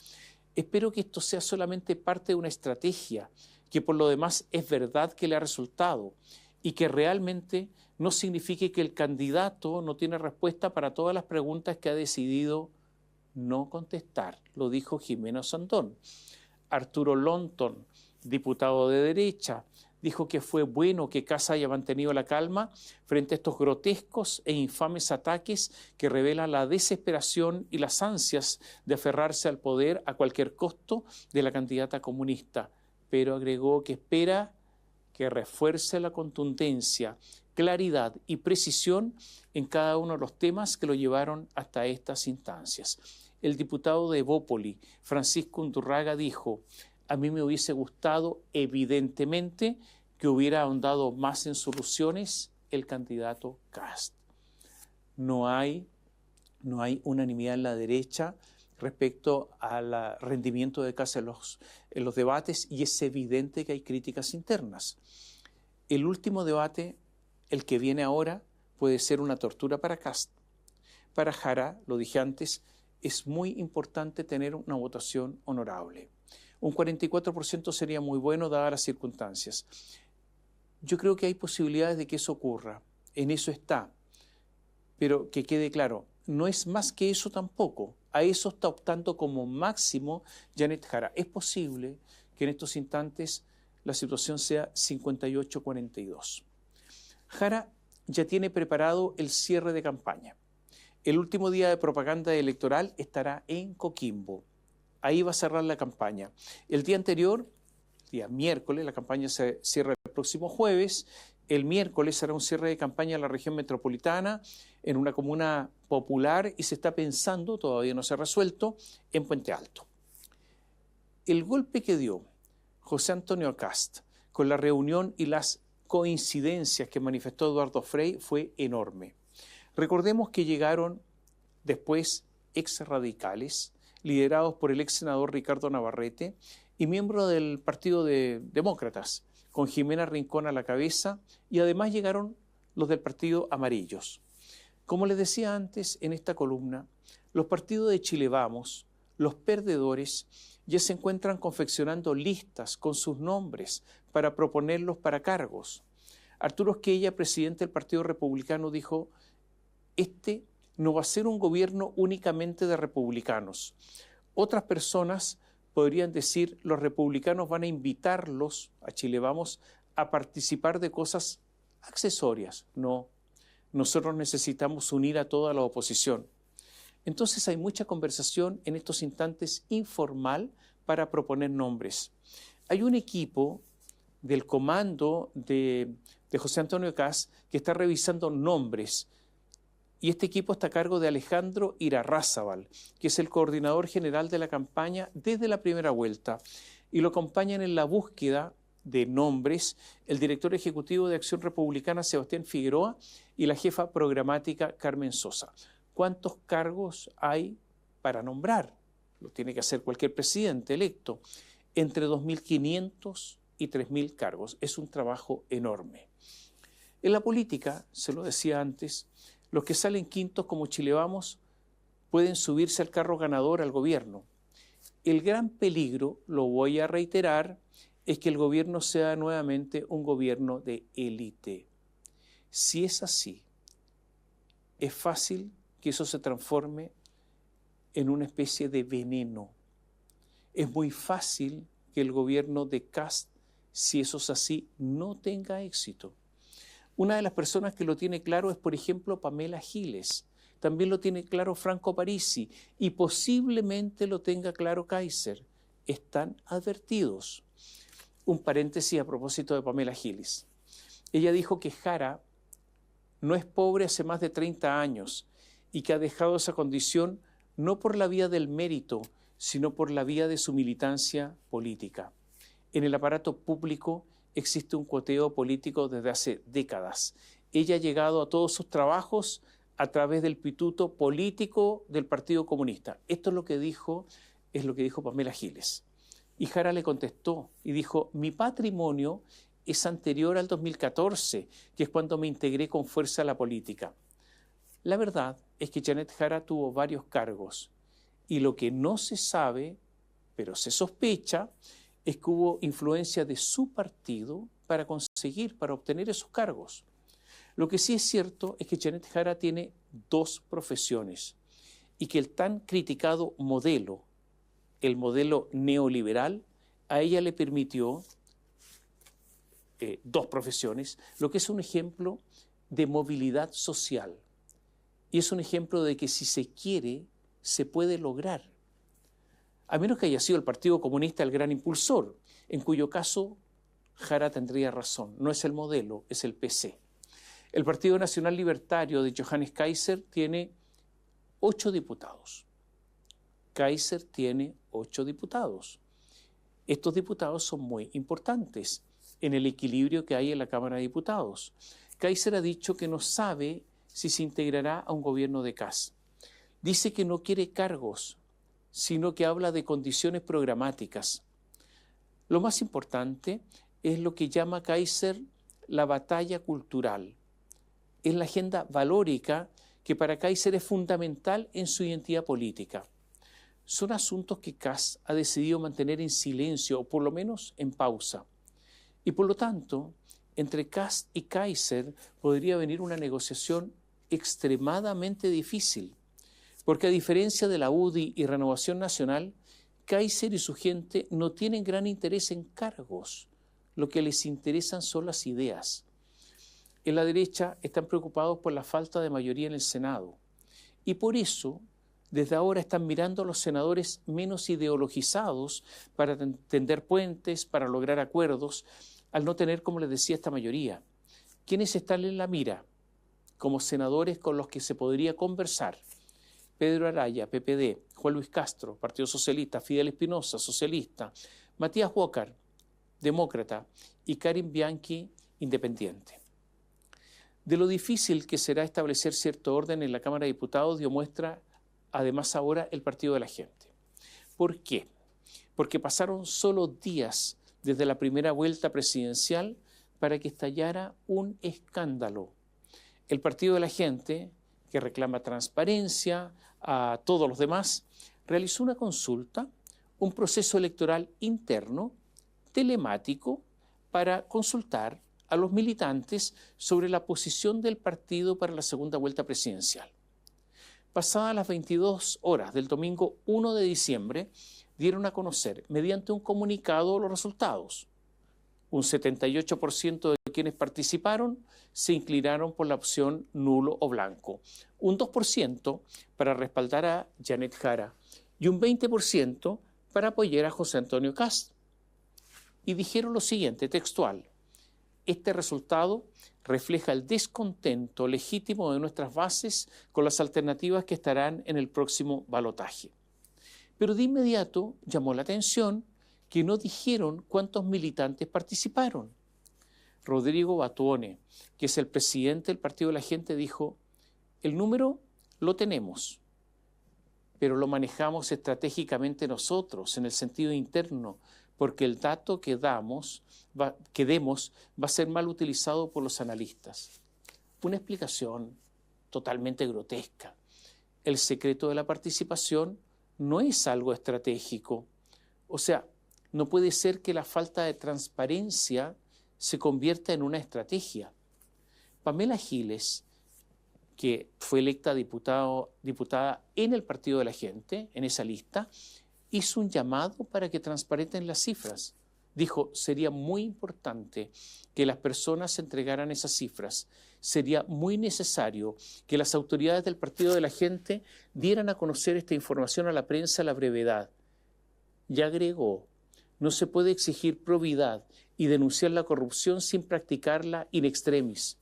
espero que esto sea solamente parte de una estrategia, que por lo demás es verdad que le ha resultado, y que realmente no signifique que el candidato no tiene respuesta para todas las preguntas que ha decidido no contestar. Lo dijo Jimeno Sandón. Arturo Lonton, diputado de derecha, dijo que fue bueno que Kast haya mantenido la calma frente a estos grotescos e infames ataques que revelan la desesperación y las ansias de aferrarse al poder a cualquier costo de la candidata comunista, pero agregó que espera que refuerce la contundencia, claridad y precisión en cada uno de los temas que lo llevaron hasta estas instancias. El diputado de Evópoli, Francisco Undurraga, dijo: a mí me hubiese gustado, evidentemente, que hubiera ahondado más en soluciones el candidato Kast. No hay unanimidad en la derecha respecto al rendimiento de Kast en los debates, y es evidente que hay críticas internas. El último debate, el que viene ahora, puede ser una tortura para Kast. Para Jara, lo dije antes, es muy importante tener una votación honorable. Un 44% sería muy bueno dadas las circunstancias. Yo creo que hay posibilidades de que eso ocurra. En eso está. Pero que quede claro, no es más que eso tampoco. A eso está optando como máximo Janet Jara. Es posible que en estos instantes la situación sea 58-42. Jara ya tiene preparado el cierre de campaña. El último día de propaganda electoral estará en Coquimbo. Ahí va a cerrar la campaña. El día anterior, día miércoles, la campaña se cierra el próximo jueves. El miércoles será un cierre de campaña en la región metropolitana, en una comuna popular, y se está pensando, todavía no se ha resuelto, en Puente Alto. El golpe que dio José Antonio Kast con la reunión y las coincidencias que manifestó Eduardo Frei fue enorme. Recordemos que llegaron después exradicales, liderados por el ex senador Ricardo Navarrete y miembro del Partido de Demócratas, con Jimena Rincón a la cabeza, y además llegaron los del Partido Amarillos. Como les decía antes en esta columna, los partidos de Chile Vamos, los perdedores, ya se encuentran confeccionando listas con sus nombres para proponerlos para cargos. Arturo Esquella, presidente del Partido Republicano, dijo: este no va a ser un gobierno únicamente de republicanos. Otras personas podrían decir: los republicanos van a invitarlos a Chile Vamos a participar de cosas accesorias. No, nosotros necesitamos unir a toda la oposición. Entonces hay mucha conversación en estos instantes informal para proponer nombres. Hay un equipo del comando de José Antonio Kast que está revisando nombres, y este equipo está a cargo de Alejandro Irarrázaval, que es el coordinador general de la campaña desde la primera vuelta, y lo acompañan en la búsqueda de nombres, el director ejecutivo de Acción Republicana, Sebastián Figueroa, y la jefa programática, Carmen Sosa. ¿Cuántos cargos hay para nombrar? Lo tiene que hacer cualquier presidente electo. Entre 2.500 y 3.000 cargos. Es un trabajo enorme. En la política, se lo decía antes, los que salen quintos como Chile Vamos pueden subirse al carro ganador al gobierno. El gran peligro, lo voy a reiterar, es que el gobierno sea nuevamente un gobierno de élite. Si es así, es fácil que eso se transforme en una especie de veneno. Es muy fácil que el gobierno de Kast, si eso es así, no tenga éxito. Una de las personas que lo tiene claro es, por ejemplo, Pamela Giles. También lo tiene claro Franco Parisi y posiblemente lo tenga claro Kaiser. Están advertidos. Un paréntesis a propósito de Pamela Giles. Ella dijo que Jara no es pobre hace más de 30 años y que ha dejado esa condición no por la vía del mérito, sino por la vía de su militancia política. En el aparato público existe un cuoteo político desde hace décadas. Ella ha llegado a todos sus trabajos a través del pituto político del Partido Comunista. Esto es lo que dijo Pamela Giles. Y Jara le contestó y dijo, mi patrimonio es anterior al 2014, que es cuando me integré con fuerza a la política. La verdad es que Janet Jara tuvo varios cargos y lo que no se sabe, pero se sospecha, es que hubo influencia de su partido para obtener esos cargos. Lo que sí es cierto es que Janet Jara tiene dos profesiones y que el tan criticado modelo, el modelo neoliberal, a ella le permitió dos profesiones, lo que es un ejemplo de movilidad social. Y es un ejemplo de que si se quiere, se puede lograr. A menos que haya sido el Partido Comunista el gran impulsor, en cuyo caso Jara tendría razón. No es el modelo, es el PC. El Partido Nacional Libertario de Johannes Kaiser tiene 8 diputados. Kaiser tiene 8 diputados. Estos diputados son muy importantes en el equilibrio que hay en la Cámara de Diputados. Kaiser ha dicho que no sabe si se integrará a un gobierno de Kast. Dice que no quiere cargos, sino que habla de condiciones programáticas. Lo más importante es lo que llama Kaiser la batalla cultural. Es la agenda valórica que para Kaiser es fundamental en su identidad política. Son asuntos que Kast ha decidido mantener en silencio o por lo menos en pausa. Y por lo tanto, entre Kast y Kaiser podría venir una negociación extremadamente difícil, porque a diferencia de la UDI y Renovación Nacional, Kaiser y su gente no tienen gran interés en cargos, lo que les interesan son las ideas. En la derecha están preocupados por la falta de mayoría en el Senado y por eso desde ahora están mirando a los senadores menos ideologizados para tender puentes, para lograr acuerdos, al no tener, como les decía, esta mayoría. ¿Quiénes están en la mira como senadores con los que se podría conversar? Pedro Araya, PPD, Juan Luis Castro, Partido Socialista, Fidel Espinosa, Socialista, Matías Walker, Demócrata, y Karin Bianchi, Independiente. De lo difícil que será establecer cierto orden en la Cámara de Diputados dio muestra además ahora el Partido de la Gente. ¿Por qué? Porque pasaron solo días desde la primera vuelta presidencial para que estallara un escándalo. El Partido de la Gente, que reclama transparencia a todos los demás, realizó una consulta, un proceso electoral interno, telemático, para consultar a los militantes sobre la posición del partido para la segunda vuelta presidencial. Pasadas las 22 horas del domingo 1 de diciembre, dieron a conocer, mediante un comunicado, los resultados. Un 78% de quienes participaron se inclinaron por la opción nulo o blanco, un 2% para respaldar a Janet Jara y un 20% para apoyar a José Antonio Kast. Y dijeron lo siguiente, textual: este resultado refleja el descontento legítimo de nuestras bases con las alternativas que estarán en el próximo balotaje. Pero de inmediato llamó la atención que no dijeron cuántos militantes participaron. Rodrigo Batuone, que es el presidente del Partido de la Gente, dijo: el número lo tenemos, pero lo manejamos estratégicamente nosotros, en el sentido interno, porque el dato que demos va a ser mal utilizado por los analistas. Una explicación totalmente grotesca. El secreto de la participación no es algo estratégico. O sea, no puede ser que la falta de transparencia se convierta en una estrategia. Pamela Giles, que fue electa diputada en el Partido de la Gente, en esa lista, hizo un llamado para que transparenten las cifras. Dijo: sería muy importante que las personas entregaran esas cifras. Sería muy necesario que las autoridades del Partido de la Gente dieran a conocer esta información a la prensa a la brevedad. Y agregó: no se puede exigir probidad y denunciar la corrupción sin practicarla in extremis.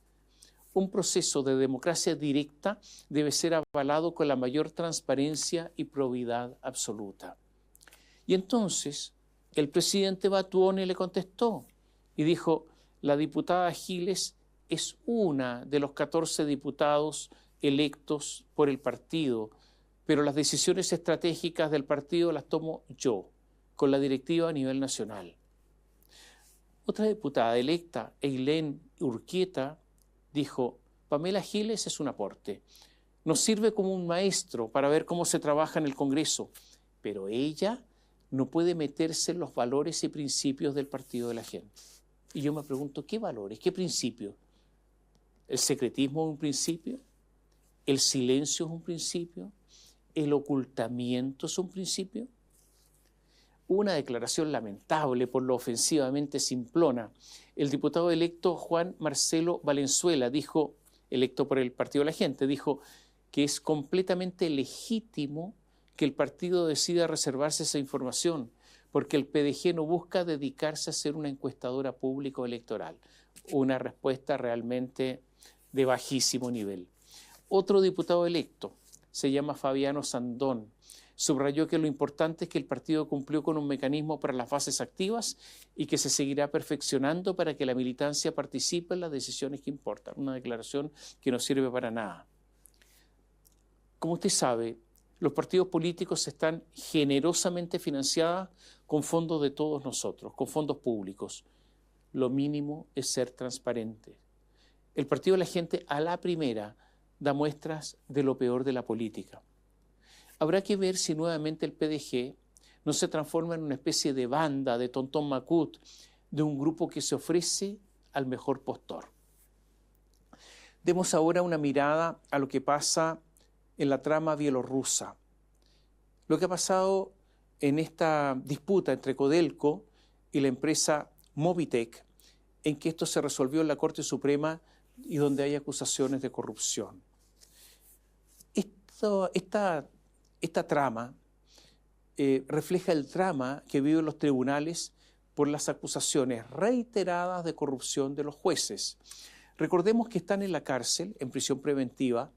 Un proceso de democracia directa debe ser avalado con la mayor transparencia y probidad absoluta. Y entonces el presidente Batuone le contestó y dijo: la diputada Giles es una de los 14 diputados electos por el partido, pero las decisiones estratégicas del partido las tomo yo, con la directiva a nivel nacional. Otra diputada electa, Eileen Urquieta, dijo: Pamela Giles es un aporte. Nos sirve como un maestro para ver cómo se trabaja en el Congreso, pero ella no puede meterse en los valores y principios del Partido de la Gente. Y yo me pregunto: ¿qué valores? ¿Qué principios? ¿El secretismo es un principio? ¿El silencio es un principio? ¿El ocultamiento es un principio? Una declaración lamentable por lo ofensivamente simplona. El diputado electo Juan Marcelo Valenzuela dijo, electo por el Partido de la Gente, dijo que es completamente legítimo que el partido decida reservarse esa información, porque el PDG no busca dedicarse a ser una encuestadora pública o electoral. Una respuesta realmente de bajísimo nivel. Otro diputado electo se llama Fabiano Sandón. Subrayó que lo importante es que el partido cumplió con un mecanismo para las bases activas y que se seguirá perfeccionando para que la militancia participe en las decisiones que importan. Una declaración que no sirve para nada. Como usted sabe, los partidos políticos están generosamente financiados con fondos de todos nosotros, con fondos públicos. Lo mínimo es ser transparente. El Partido de la Gente a la primera da muestras de lo peor de la política. Habrá que ver si nuevamente el PDG no se transforma en una especie de banda de Tontón Macut, de un grupo que se ofrece al mejor postor. Demos ahora una mirada a lo que pasa en la trama bielorrusa. Lo que ha pasado en esta disputa entre Codelco y la empresa Mobitech, en que esto se resolvió en la Corte Suprema y donde hay acusaciones de corrupción. Esta trama refleja el drama que viven los tribunales por las acusaciones reiteradas de corrupción de los jueces. Recordemos que están en la cárcel, en prisión preventiva,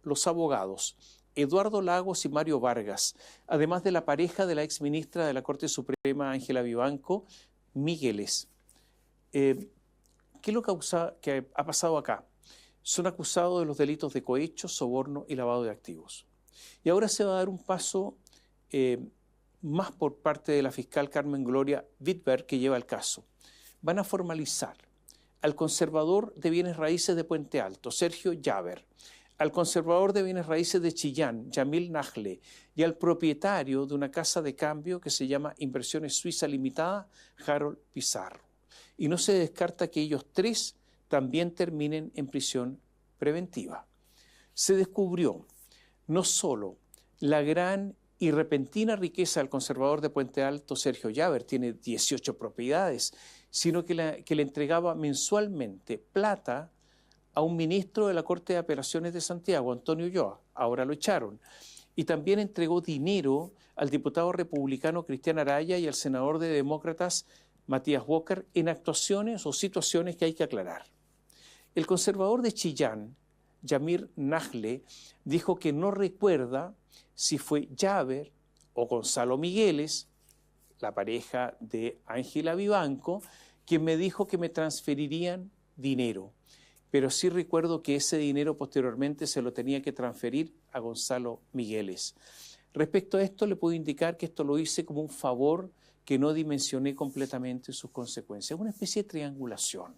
los abogados Eduardo Lagos y Mario Vargas, además de la pareja de la exministra de la Corte Suprema, Ángela Vivanco, Migueles. ¿Qué es lo que ha pasado acá? Son acusados de los delitos de cohecho, soborno y lavado de activos. Y ahora se va a dar un paso más por parte de la fiscal Carmen Gloria Wittberg, que lleva el caso. Van a formalizar al conservador de bienes raíces de Puente Alto, Sergio Llaver, al conservador de bienes raíces de Chillán, Yamil Najle, y al propietario de una casa de cambio que se llama Inversiones Suiza Limitada, Harold Pizarro. Y no se descarta que ellos tres también terminen en prisión preventiva. Se descubrió no solo la gran y repentina riqueza del conservador de Puente Alto, Sergio Llaver, tiene 18 propiedades, sino que le entregaba mensualmente plata a un ministro de la Corte de Apelaciones de Santiago, Antonio Ulloa, ahora lo echaron, y también entregó dinero al diputado republicano Cristian Araya y al senador de Demócratas Matías Walker en actuaciones o situaciones que hay que aclarar. El conservador de Chillán, Yamir Najle, dijo que no recuerda si fue Llaver o Gonzalo Migueles la pareja de Ángela Vivanco, quien me dijo que me transferirían dinero. Pero sí recuerdo que ese dinero posteriormente se lo tenía que transferir a Gonzalo Migueles. Respecto a esto, le puedo indicar que esto lo hice como un favor que no dimensioné completamente sus consecuencias. Una especie de triangulación.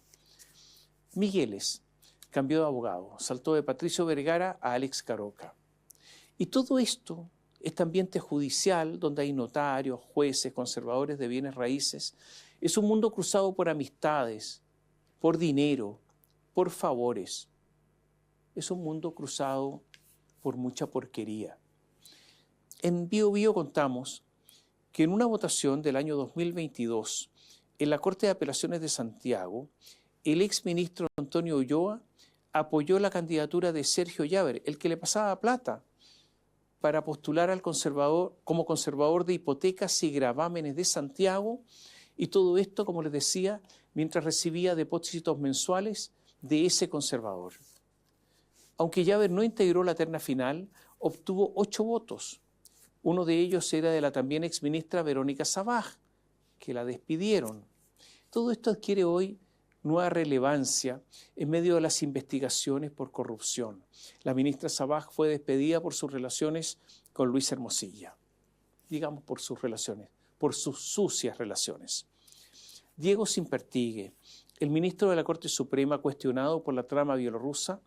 Migueles cambió de abogado, saltó de Patricio Vergara a Alex Caroca. Y todo esto, este ambiente judicial, donde hay notarios, jueces, conservadores de bienes raíces, es un mundo cruzado por amistades, por dinero, por favores. Es un mundo cruzado por mucha porquería. En Bio Bio contamos que en una votación del año 2022, en la Corte de Apelaciones de Santiago, el exministro Antonio Ulloa apoyó la candidatura de Sergio Llaver, el que le pasaba plata, para postular al conservador como conservador de hipotecas y gravámenes de Santiago, y todo esto, como les decía, mientras recibía depósitos mensuales de ese conservador. Aunque Llaver no integró la terna final, obtuvo 8 votos. Uno de ellos era de la también exministra Verónica Sabaj, que la despidieron. Todo esto adquiere hoy nueva relevancia en medio de las investigaciones por corrupción. La ministra Sabaj fue despedida por sus relaciones con Luis Hermosilla, digamos por sus relaciones, por sus sucias relaciones. Diego Simpertigue, el ministro de la Corte Suprema cuestionado por la trama bielorrusa,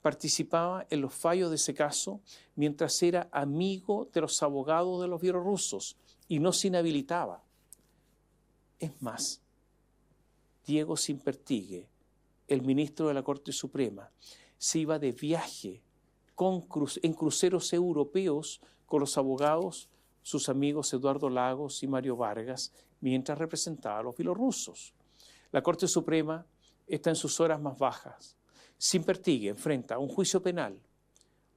participaba en los fallos de ese caso mientras era amigo de los abogados de los bielorrusos y no se inhabilitaba. Es más, Diego Simpertigue, el ministro de la Corte Suprema, se iba de viaje en cruceros europeos con los abogados, sus amigos Eduardo Lagos y Mario Vargas, mientras representaba a los bielorrusos. La Corte Suprema está en sus horas más bajas. Simpertigue enfrenta un juicio penal,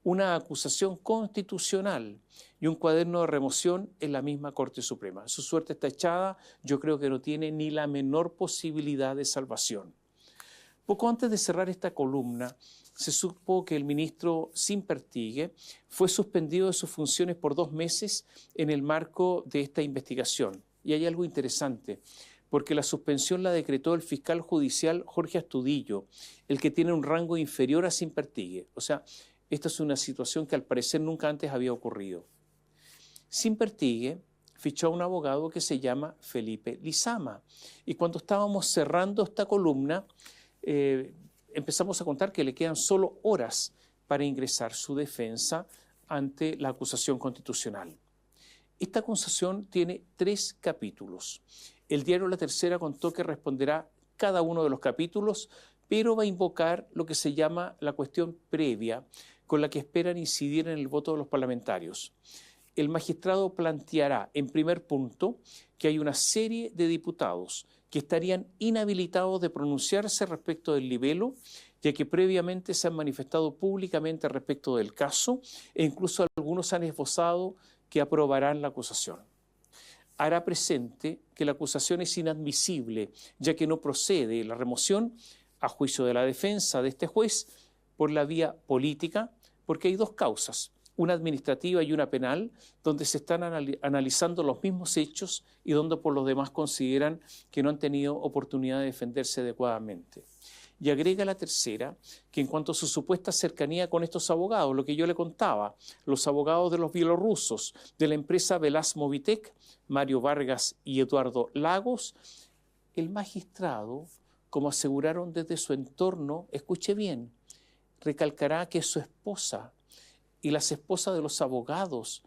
una acusación constitucional y un cuaderno de remoción en la misma Corte Suprema. Su suerte está echada, yo creo que no tiene ni la menor posibilidad de salvación. Poco antes de cerrar esta columna, se supo que el ministro Simpertigue fue suspendido de sus funciones por 2 meses en el marco de esta investigación. Y hay algo interesante, porque la suspensión la decretó el fiscal judicial Jorge Astudillo, el que tiene un rango inferior a Simpertigue. O sea, esta es una situación que al parecer nunca antes había ocurrido. Simpertigue fichó a un abogado que se llama Felipe Lizama. Y cuando estábamos cerrando esta columna, empezamos a contar que le quedan solo horas para ingresar su defensa ante la acusación constitucional. Esta acusación tiene 3 capítulos. El diario La Tercera contó que responderá cada uno de los capítulos, pero va a invocar lo que se llama la cuestión previa, con la que esperan incidir en el voto de los parlamentarios. El magistrado planteará, en primer punto, que hay una serie de diputados que estarían inhabilitados de pronunciarse respecto del libelo, ya que previamente se han manifestado públicamente respecto del caso e incluso algunos han esbozado que aprobarán la acusación. Hará presente que la acusación es inadmisible, ya que no procede la remoción, a juicio de la defensa de este juez, por la vía política, porque hay 2 causas, una administrativa y una penal, donde se están analizando los mismos hechos y donde por los demás consideran que no han tenido oportunidad de defenderse adecuadamente. Y agrega La Tercera que en cuanto a su supuesta cercanía con estos abogados, lo que yo le contaba, los abogados de los bielorrusos, de la empresa Velaz Movitec, Mario Vargas y Eduardo Lagos, el magistrado, como aseguraron desde su entorno, escuche bien, recalcará que su esposa y las esposas de los abogados,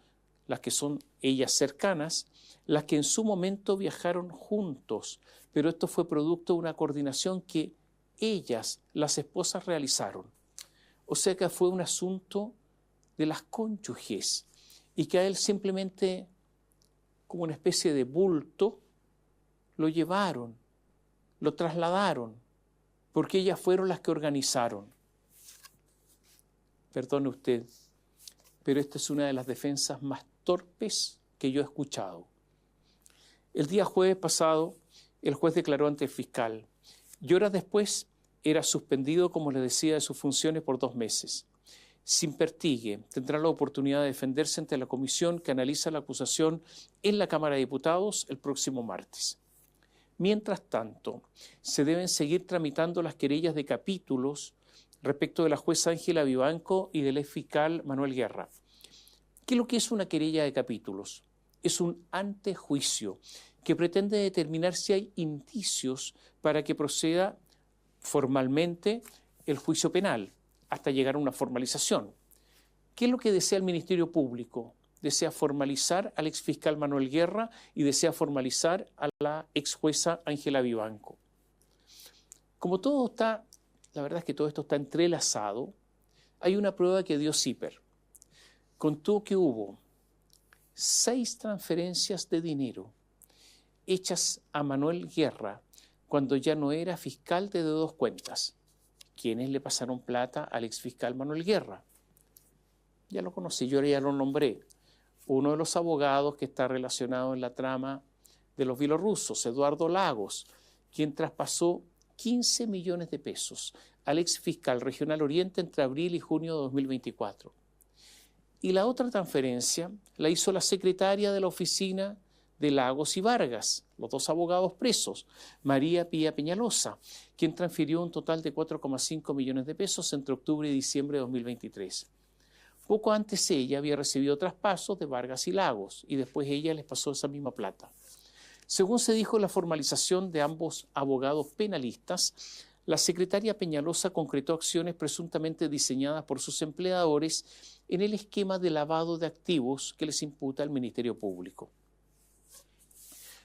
las que son ellas cercanas, las que en su momento viajaron juntos, pero esto fue producto de una coordinación que ellas, las esposas, realizaron. O sea que fue un asunto de las cónyuges y que a él simplemente, como una especie de bulto, lo llevaron, lo trasladaron, porque ellas fueron las que organizaron. Perdone usted, pero esta es una de las defensas más torpes que yo he escuchado. El día jueves pasado, el juez declaró ante el fiscal y horas después era suspendido, como les decía, de sus funciones por 2 meses. sin pertigue, tendrá la oportunidad de defenderse ante la comisión que analiza la acusación en la Cámara de Diputados el próximo martes. Mientras tanto, se deben seguir tramitando las querellas de capítulos respecto de la jueza Ángela Vivanco y del exfiscal Manuel Guerra. ¿Qué es lo que es una querella de capítulos? Es un antejuicio que pretende determinar si hay indicios para que proceda formalmente el juicio penal, hasta llegar a una formalización. ¿Qué es lo que desea el Ministerio Público? Desea formalizar al exfiscal Manuel Guerra y desea formalizar a la exjueza Ángela Vivanco. Como todo está, la verdad es que todo esto está entrelazado, hay una prueba que dio CIPER. Contó que hubo 6 transferencias de dinero hechas a Manuel Guerra cuando ya no era fiscal de dos cuentas. ¿Quiénes le pasaron plata al exfiscal Manuel Guerra? Ya lo conocí, yo ya lo nombré. Uno de los abogados que está relacionado en la trama de los bielorrusos, Eduardo Lagos, quien traspasó 15 millones de pesos al exfiscal regional Oriente entre abril y junio de 2024. Y la otra transferencia la hizo la secretaria de la oficina de Lagos y Vargas, los 2 abogados presos, María Pía Peñalosa, quien transfirió un total de 4,5 millones de pesos entre octubre y diciembre de 2023. Poco antes ella había recibido traspasos de Vargas y Lagos y después ella les pasó esa misma plata. Según se dijo en la formalización de ambos abogados penalistas, la secretaria Peñalosa concretó acciones presuntamente diseñadas por sus empleadores en el esquema de lavado de activos que les imputa el Ministerio Público.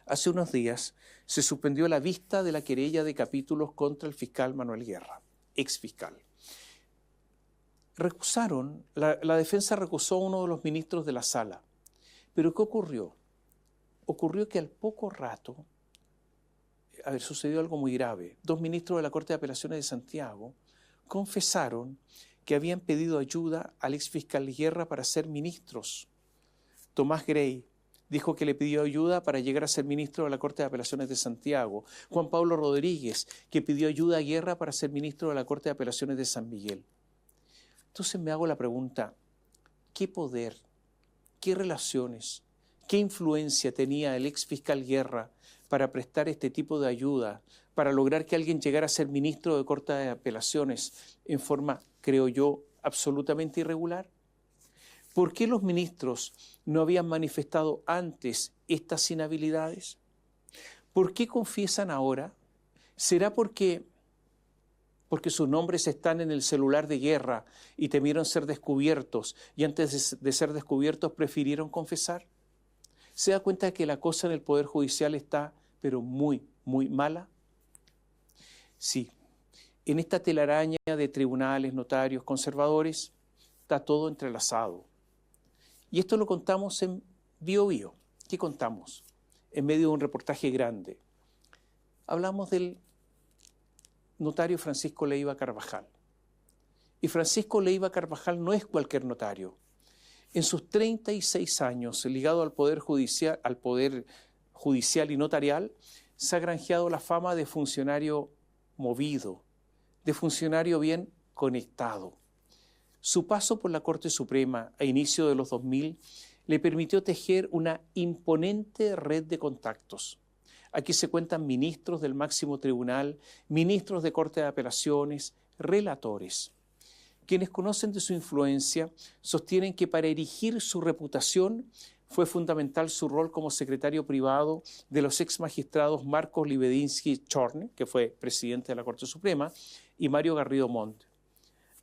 Hace unos días se suspendió la vista de la querella de capítulos contra el fiscal Manuel Guerra, exfiscal. La defensa recusó a uno de los ministros de la sala. ¿Pero qué ocurrió? Ocurrió que al poco rato, sucedió algo muy grave. 2 ministros de la Corte de Apelaciones de Santiago confesaron que habían pedido ayuda al exfiscal Guerra para ser ministros. Tomás Grey dijo que le pidió ayuda para llegar a ser ministro de la Corte de Apelaciones de Santiago. Juan Pablo Rodríguez, que pidió ayuda a Guerra para ser ministro de la Corte de Apelaciones de San Miguel. Entonces me hago la pregunta, ¿qué poder, qué relaciones, qué influencia tenía el exfiscal Guerra para prestar este tipo de ayuda, para lograr que alguien llegara a ser ministro de Corte de Apelaciones en forma, creo yo, absolutamente irregular? ¿Por qué los ministros no habían manifestado antes estas inhabilidades? ¿Por qué confiesan ahora? ¿Será porque sus nombres están en el celular de Guerra y temieron ser descubiertos y antes de ser descubiertos prefirieron confesar? ¿Se da cuenta que la cosa en el Poder Judicial está, pero muy, muy mala? Sí, en esta telaraña de tribunales, notarios, conservadores, está todo entrelazado. Y esto lo contamos en Bio Bio. ¿Qué contamos? En medio de un reportaje grande. Hablamos del notario Francisco Leiva Carvajal. Y Francisco Leiva Carvajal no es cualquier notario. En sus 36 años ligado al Poder Judicial y notarial, se ha granjeado la fama de funcionario movido, de funcionario bien conectado. Su paso por la Corte Suprema a inicio de los 2000 le permitió tejer una imponente red de contactos. Aquí se cuentan ministros del máximo tribunal, ministros de Corte de Apelaciones, relatores. Quienes conocen de su influencia sostienen que para erigir su reputación fue fundamental su rol como secretario privado de los ex magistrados Marcos Libedinsky Chorne, que fue presidente de la Corte Suprema, y Mario Garrido Montt.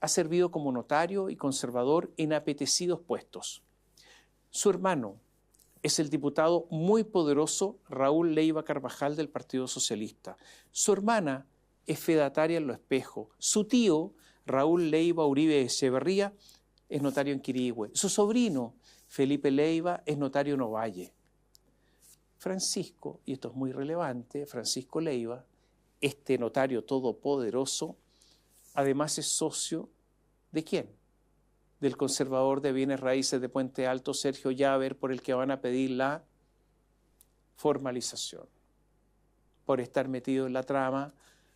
Ha servido como notario y conservador en apetecidos puestos. Su hermano es el diputado muy poderoso Raúl Leiva Carvajal del Partido Socialista. Su hermana es fedataria en Lo Espejo. Su tío, Raúl Leiva Uribe Echeverría, es notario en Quirihue. Su sobrino, Felipe Leiva, es notario en Ovalle. Francisco, y esto es muy relevante, Francisco Leiva, este notario todopoderoso, además es socio ¿de quién? Del conservador de bienes raíces de Puente Alto, Sergio Llaver, por el que van a pedir la formalización, por estar metido en la trama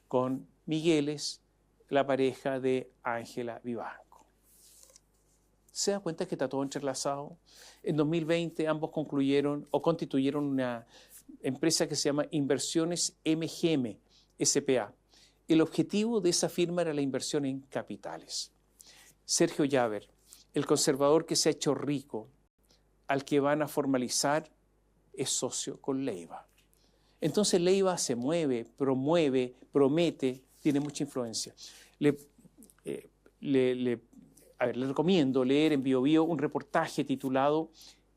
con Migueles, la pareja de Ángela Vivanco. ¿Se da cuenta que está todo entrelazado? En 2020 ambos constituyeron una empresa que se llama Inversiones MGM, SPA. El objetivo de esa firma era la inversión en capitales. Sergio Llaver, el conservador que se ha hecho rico, al que van a formalizar, es socio con Leiva. Entonces Leiva se mueve, promueve, promete, tiene mucha influencia. Le recomiendo leer en BioBio un reportaje titulado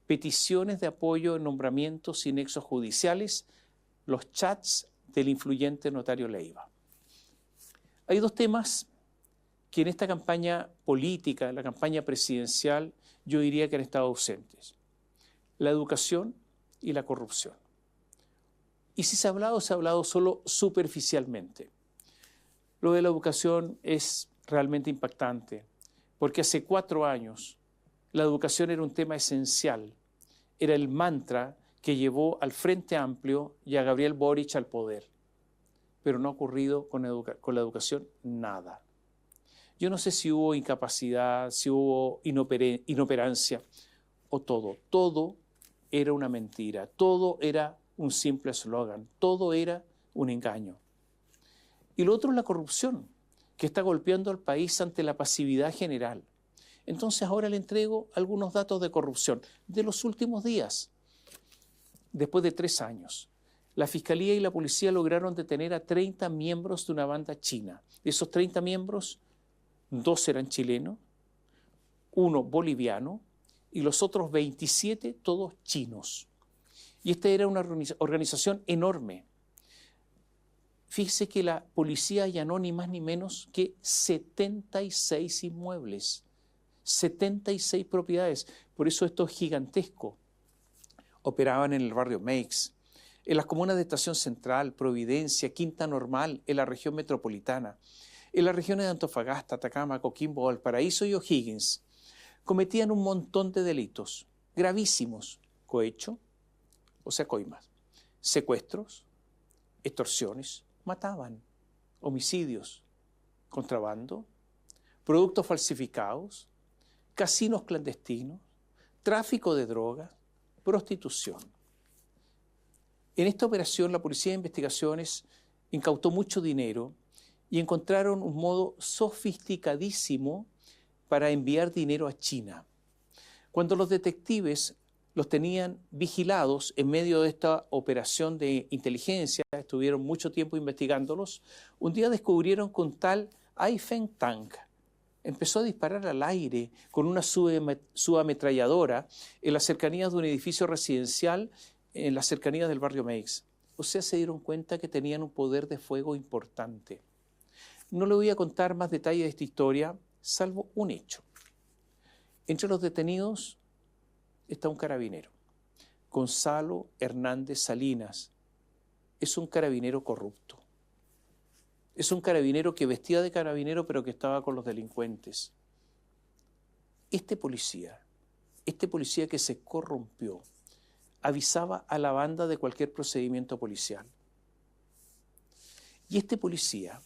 Peticiones de apoyo en nombramientos y nexos judiciales, los chats del influyente notario Leiva. Hay dos temas que en esta campaña política, la campaña presidencial, yo diría que han estado ausentes: la educación y la corrupción. Y si se ha hablado solo superficialmente. Lo de la educación es realmente impactante, porque hace 4 años la educación era un tema esencial, era el mantra que llevó al Frente Amplio y a Gabriel Boric al poder. Pero no ha ocurrido con la educación nada. Yo no sé si hubo incapacidad, si hubo inoperancia o todo. Todo era una mentira, todo era un simple eslogan, todo era un engaño. Y lo otro es la corrupción, que está golpeando al país ante la pasividad general. Entonces ahora le entrego algunos datos de corrupción de los últimos días. Después de 3 años, la Fiscalía y la Policía lograron detener a 30 miembros de una banda china. De esos 30 miembros, 2 eran chilenos, 1 boliviano y los otros 27 todos chinos. Y esta era una organización enorme. Fíjese que la policía allanó ni más ni menos que 76 inmuebles, 76 propiedades. Por eso esto es gigantesco. Operaban en el barrio Meix, en las comunas de Estación Central, Providencia, Quinta Normal, en la región metropolitana, en las regiones de Antofagasta, Atacama, Coquimbo, Valparaíso y O'Higgins. Cometían un montón de delitos gravísimos: cohecho, o sea, coimas, secuestros, extorsiones, mataban, homicidios, contrabando, productos falsificados, casinos clandestinos, tráfico de drogas, prostitución. En esta operación la Policía de Investigaciones incautó mucho dinero y encontraron un modo sofisticadísimo para enviar dinero a China. Cuando los detectives los tenían vigilados en medio de esta operación de inteligencia, estuvieron mucho tiempo investigándolos, un día descubrieron que un tal Ai Feng Tang empezó a disparar al aire con una subametralladora en las cercanías de un edificio residencial en las cercanías del barrio Meix. O sea, se dieron cuenta que tenían un poder de fuego importante. No le voy a contar más detalles de esta historia, salvo un hecho. Entre los detenidos está un carabinero, Gonzalo Hernández Salinas. Es un carabinero corrupto. Es un carabinero que vestía de carabinero pero que estaba con los delincuentes. Este policía que se corrompió, avisaba a la banda de cualquier procedimiento policial. Y este policía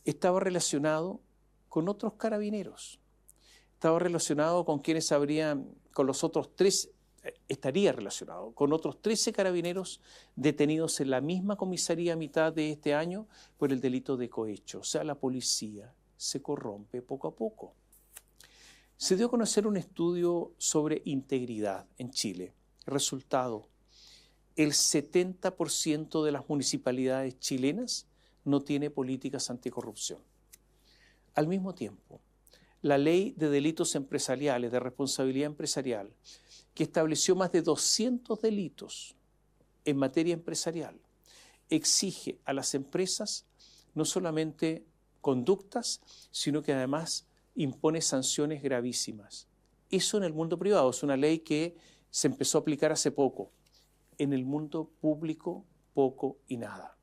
estaba relacionado con otros carabineros. Estaba relacionado con quienes estaría relacionado con otros 13 carabineros detenidos en la misma comisaría a mitad de este año por el delito de cohecho. O sea, la policía se corrompe poco a poco. Se dio a conocer un estudio sobre integridad en Chile. Resultado: el 70% de las municipalidades chilenas no tiene políticas anticorrupción. Al mismo tiempo, la Ley de Delitos Empresariales, de Responsabilidad Empresarial, que estableció más de 200 delitos en materia empresarial, exige a las empresas no solamente conductas, sino que además impone sanciones gravísimas. Eso en el mundo privado es una ley que se empezó a aplicar hace poco. En el mundo público, poco y nada.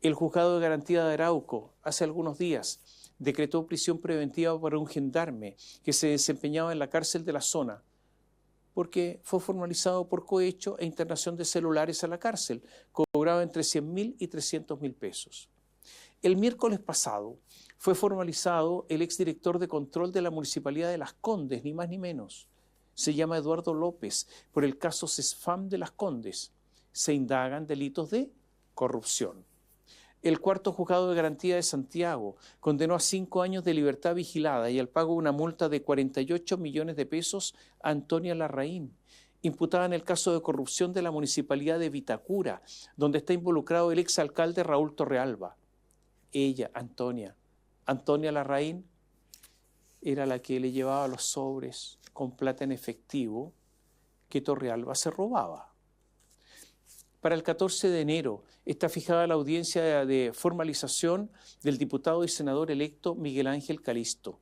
El Juzgado de Garantía de Arauco, hace algunos días, decretó prisión preventiva para un gendarme que se desempeñaba en la cárcel de la zona, porque fue formalizado por cohecho e internación de celulares a la cárcel. Cobraba entre 100.000 y 300.000 pesos. El miércoles pasado fue formalizado el exdirector de control de la Municipalidad de Las Condes, ni más ni menos. Se llama Eduardo López, por el caso CESFAM de Las Condes. Se indagan delitos de corrupción. El cuarto juzgado de garantía de Santiago condenó a 5 años de libertad vigilada y al pago de una multa de 48 millones de pesos a Antonia Larraín, imputada en el caso de corrupción de la Municipalidad de Vitacura, donde está involucrado el exalcalde Raúl Torrealba. Ella, Antonia Larraín, era la que le llevaba los sobres con plata en efectivo que Torrealba se robaba. Para el 14 de enero está fijada la audiencia de formalización del diputado y senador electo Miguel Ángel Calisto.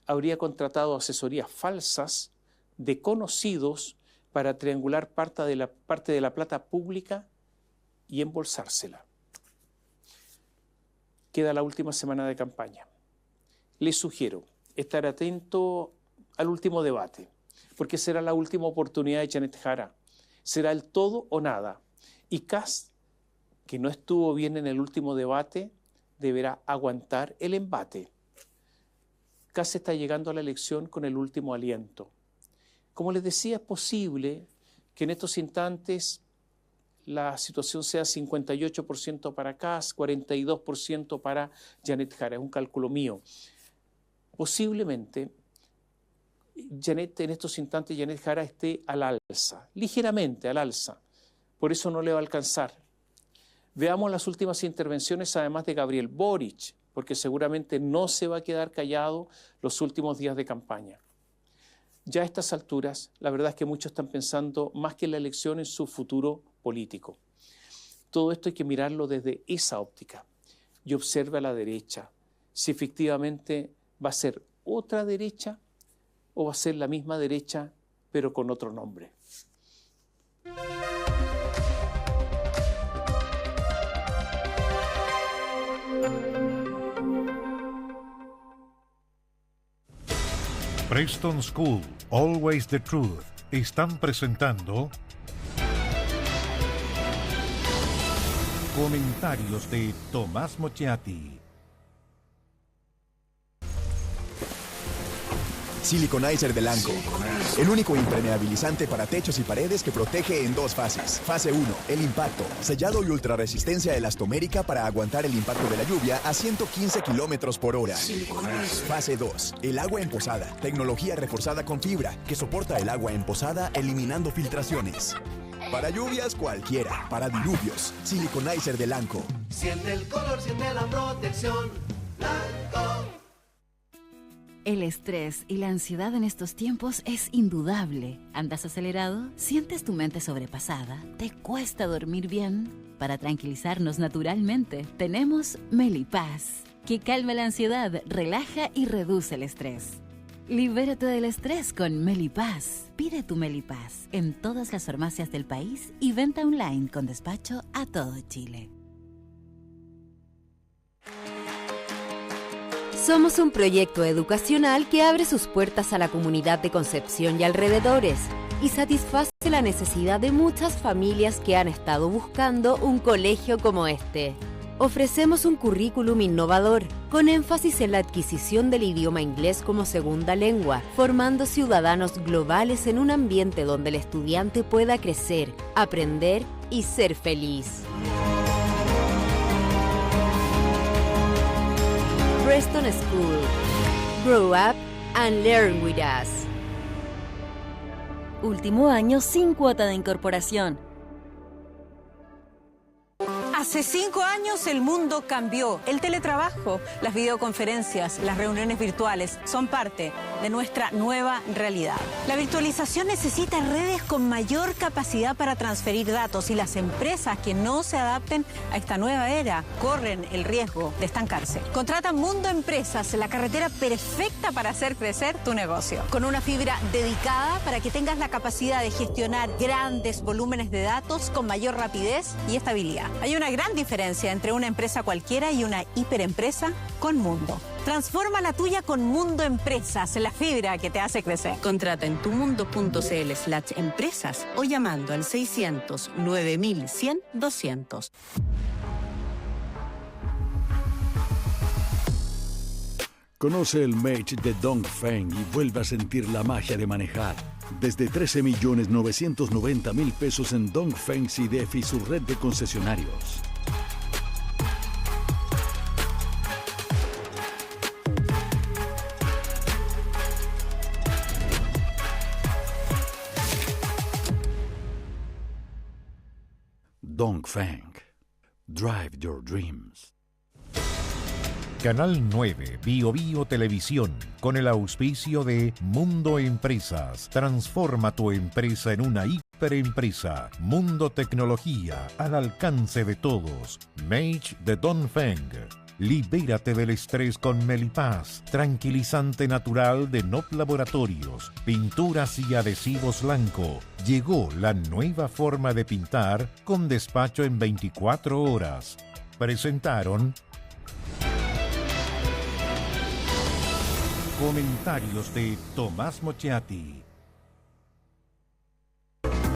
Habría contratado asesorías falsas de conocidos para triangular parte de la plata pública y embolsársela. Queda la última semana de campaña. Les sugiero estar atento al último debate, porque será la última oportunidad de Janet Jara. Será el todo o nada. Y Kast, que no estuvo bien en el último debate, deberá aguantar el embate. Kast está llegando a la elección con el último aliento. Como les decía, es posible que en estos instantes la situación sea 58% para Kast, 42% para Janet Jara. Es un cálculo mío. Posiblemente en estos instantes Janet Jara esté al alza, ligeramente al alza. Por eso no le va a alcanzar. Veamos las últimas intervenciones, además de Gabriel Boric, porque seguramente no se va a quedar callado los últimos días de campaña. Ya a estas alturas, la verdad es que muchos están pensando más que en la elección en su futuro político. Todo esto hay que mirarlo desde esa óptica y observe a la derecha si efectivamente va a ser otra derecha o va a ser la misma derecha pero con otro nombre. Preston School, Always the Truth, están presentando comentarios de Tomás Mochiati. Siliconizer de Lanco. El único impermeabilizante para techos y paredes que protege en 2 fases. Fase 1, el impacto. Sellado y ultrarresistencia elastomérica para aguantar el impacto de la lluvia a 115 kilómetros por hora. Fase 2, el agua en posada. Tecnología reforzada con fibra que soporta el agua en posada eliminando filtraciones. Para lluvias cualquiera, para diluvios. Siliconizer de Lanco. Siente el color, siente la protección. Lanco. El estrés y la ansiedad en estos tiempos es indudable. ¿Andas acelerado? ¿Sientes tu mente sobrepasada? ¿Te cuesta dormir bien? Para tranquilizarnos naturalmente, tenemos Melipaz, que calma la ansiedad, relaja y reduce el estrés. Libérate del estrés con Melipaz. Pide tu Melipaz en todas las farmacias del país y venta online con despacho a todo Chile. Somos un proyecto educacional que abre sus puertas a la comunidad de Concepción y alrededores y satisface la necesidad de muchas familias que han estado buscando un colegio como este. Ofrecemos un currículum innovador, con énfasis en la adquisición del idioma inglés como segunda lengua, formando ciudadanos globales en un ambiente donde el estudiante pueda crecer, aprender y ser feliz. Preston School. Grow up and learn with us. Último año sin cuota de incorporación. Hace 5 años el mundo cambió. El teletrabajo, las videoconferencias, las reuniones virtuales son parte de nuestra nueva realidad. La virtualización necesita redes con mayor capacidad para transferir datos y las empresas que no se adapten a esta nueva era corren el riesgo de estancarse. Contrata Mundo Empresas, la carretera perfecta para hacer crecer tu negocio. Con una fibra dedicada para que tengas la capacidad de gestionar grandes volúmenes de datos con mayor rapidez y estabilidad. Hay una gran diferencia entre una empresa cualquiera y una hiperempresa con Mundo. Transforma la tuya con Mundo Empresas, la fibra que te hace crecer. Contrata en tumundo.cl/empresas o llamando al 600 9100 200. Conoce el Mage de Dongfeng y vuelva a sentir la magia de manejar. Desde 13.990.000 pesos en Dongfeng CIDEF y su red de concesionarios. Dongfeng. Drive your dreams. Canal 9 Bio Bio Televisión, con el auspicio de Mundo Empresas. Transforma tu empresa en una hiperempresa. Mundo Tecnología, al alcance de todos. Mage de Dongfeng. Libérate del estrés con Melipaz, tranquilizante natural de Not Laboratorios. Pinturas y adhesivos Blanco. Llegó la nueva forma de pintar con despacho en 24 horas. Presentaron comentarios de Tomás Mochiati.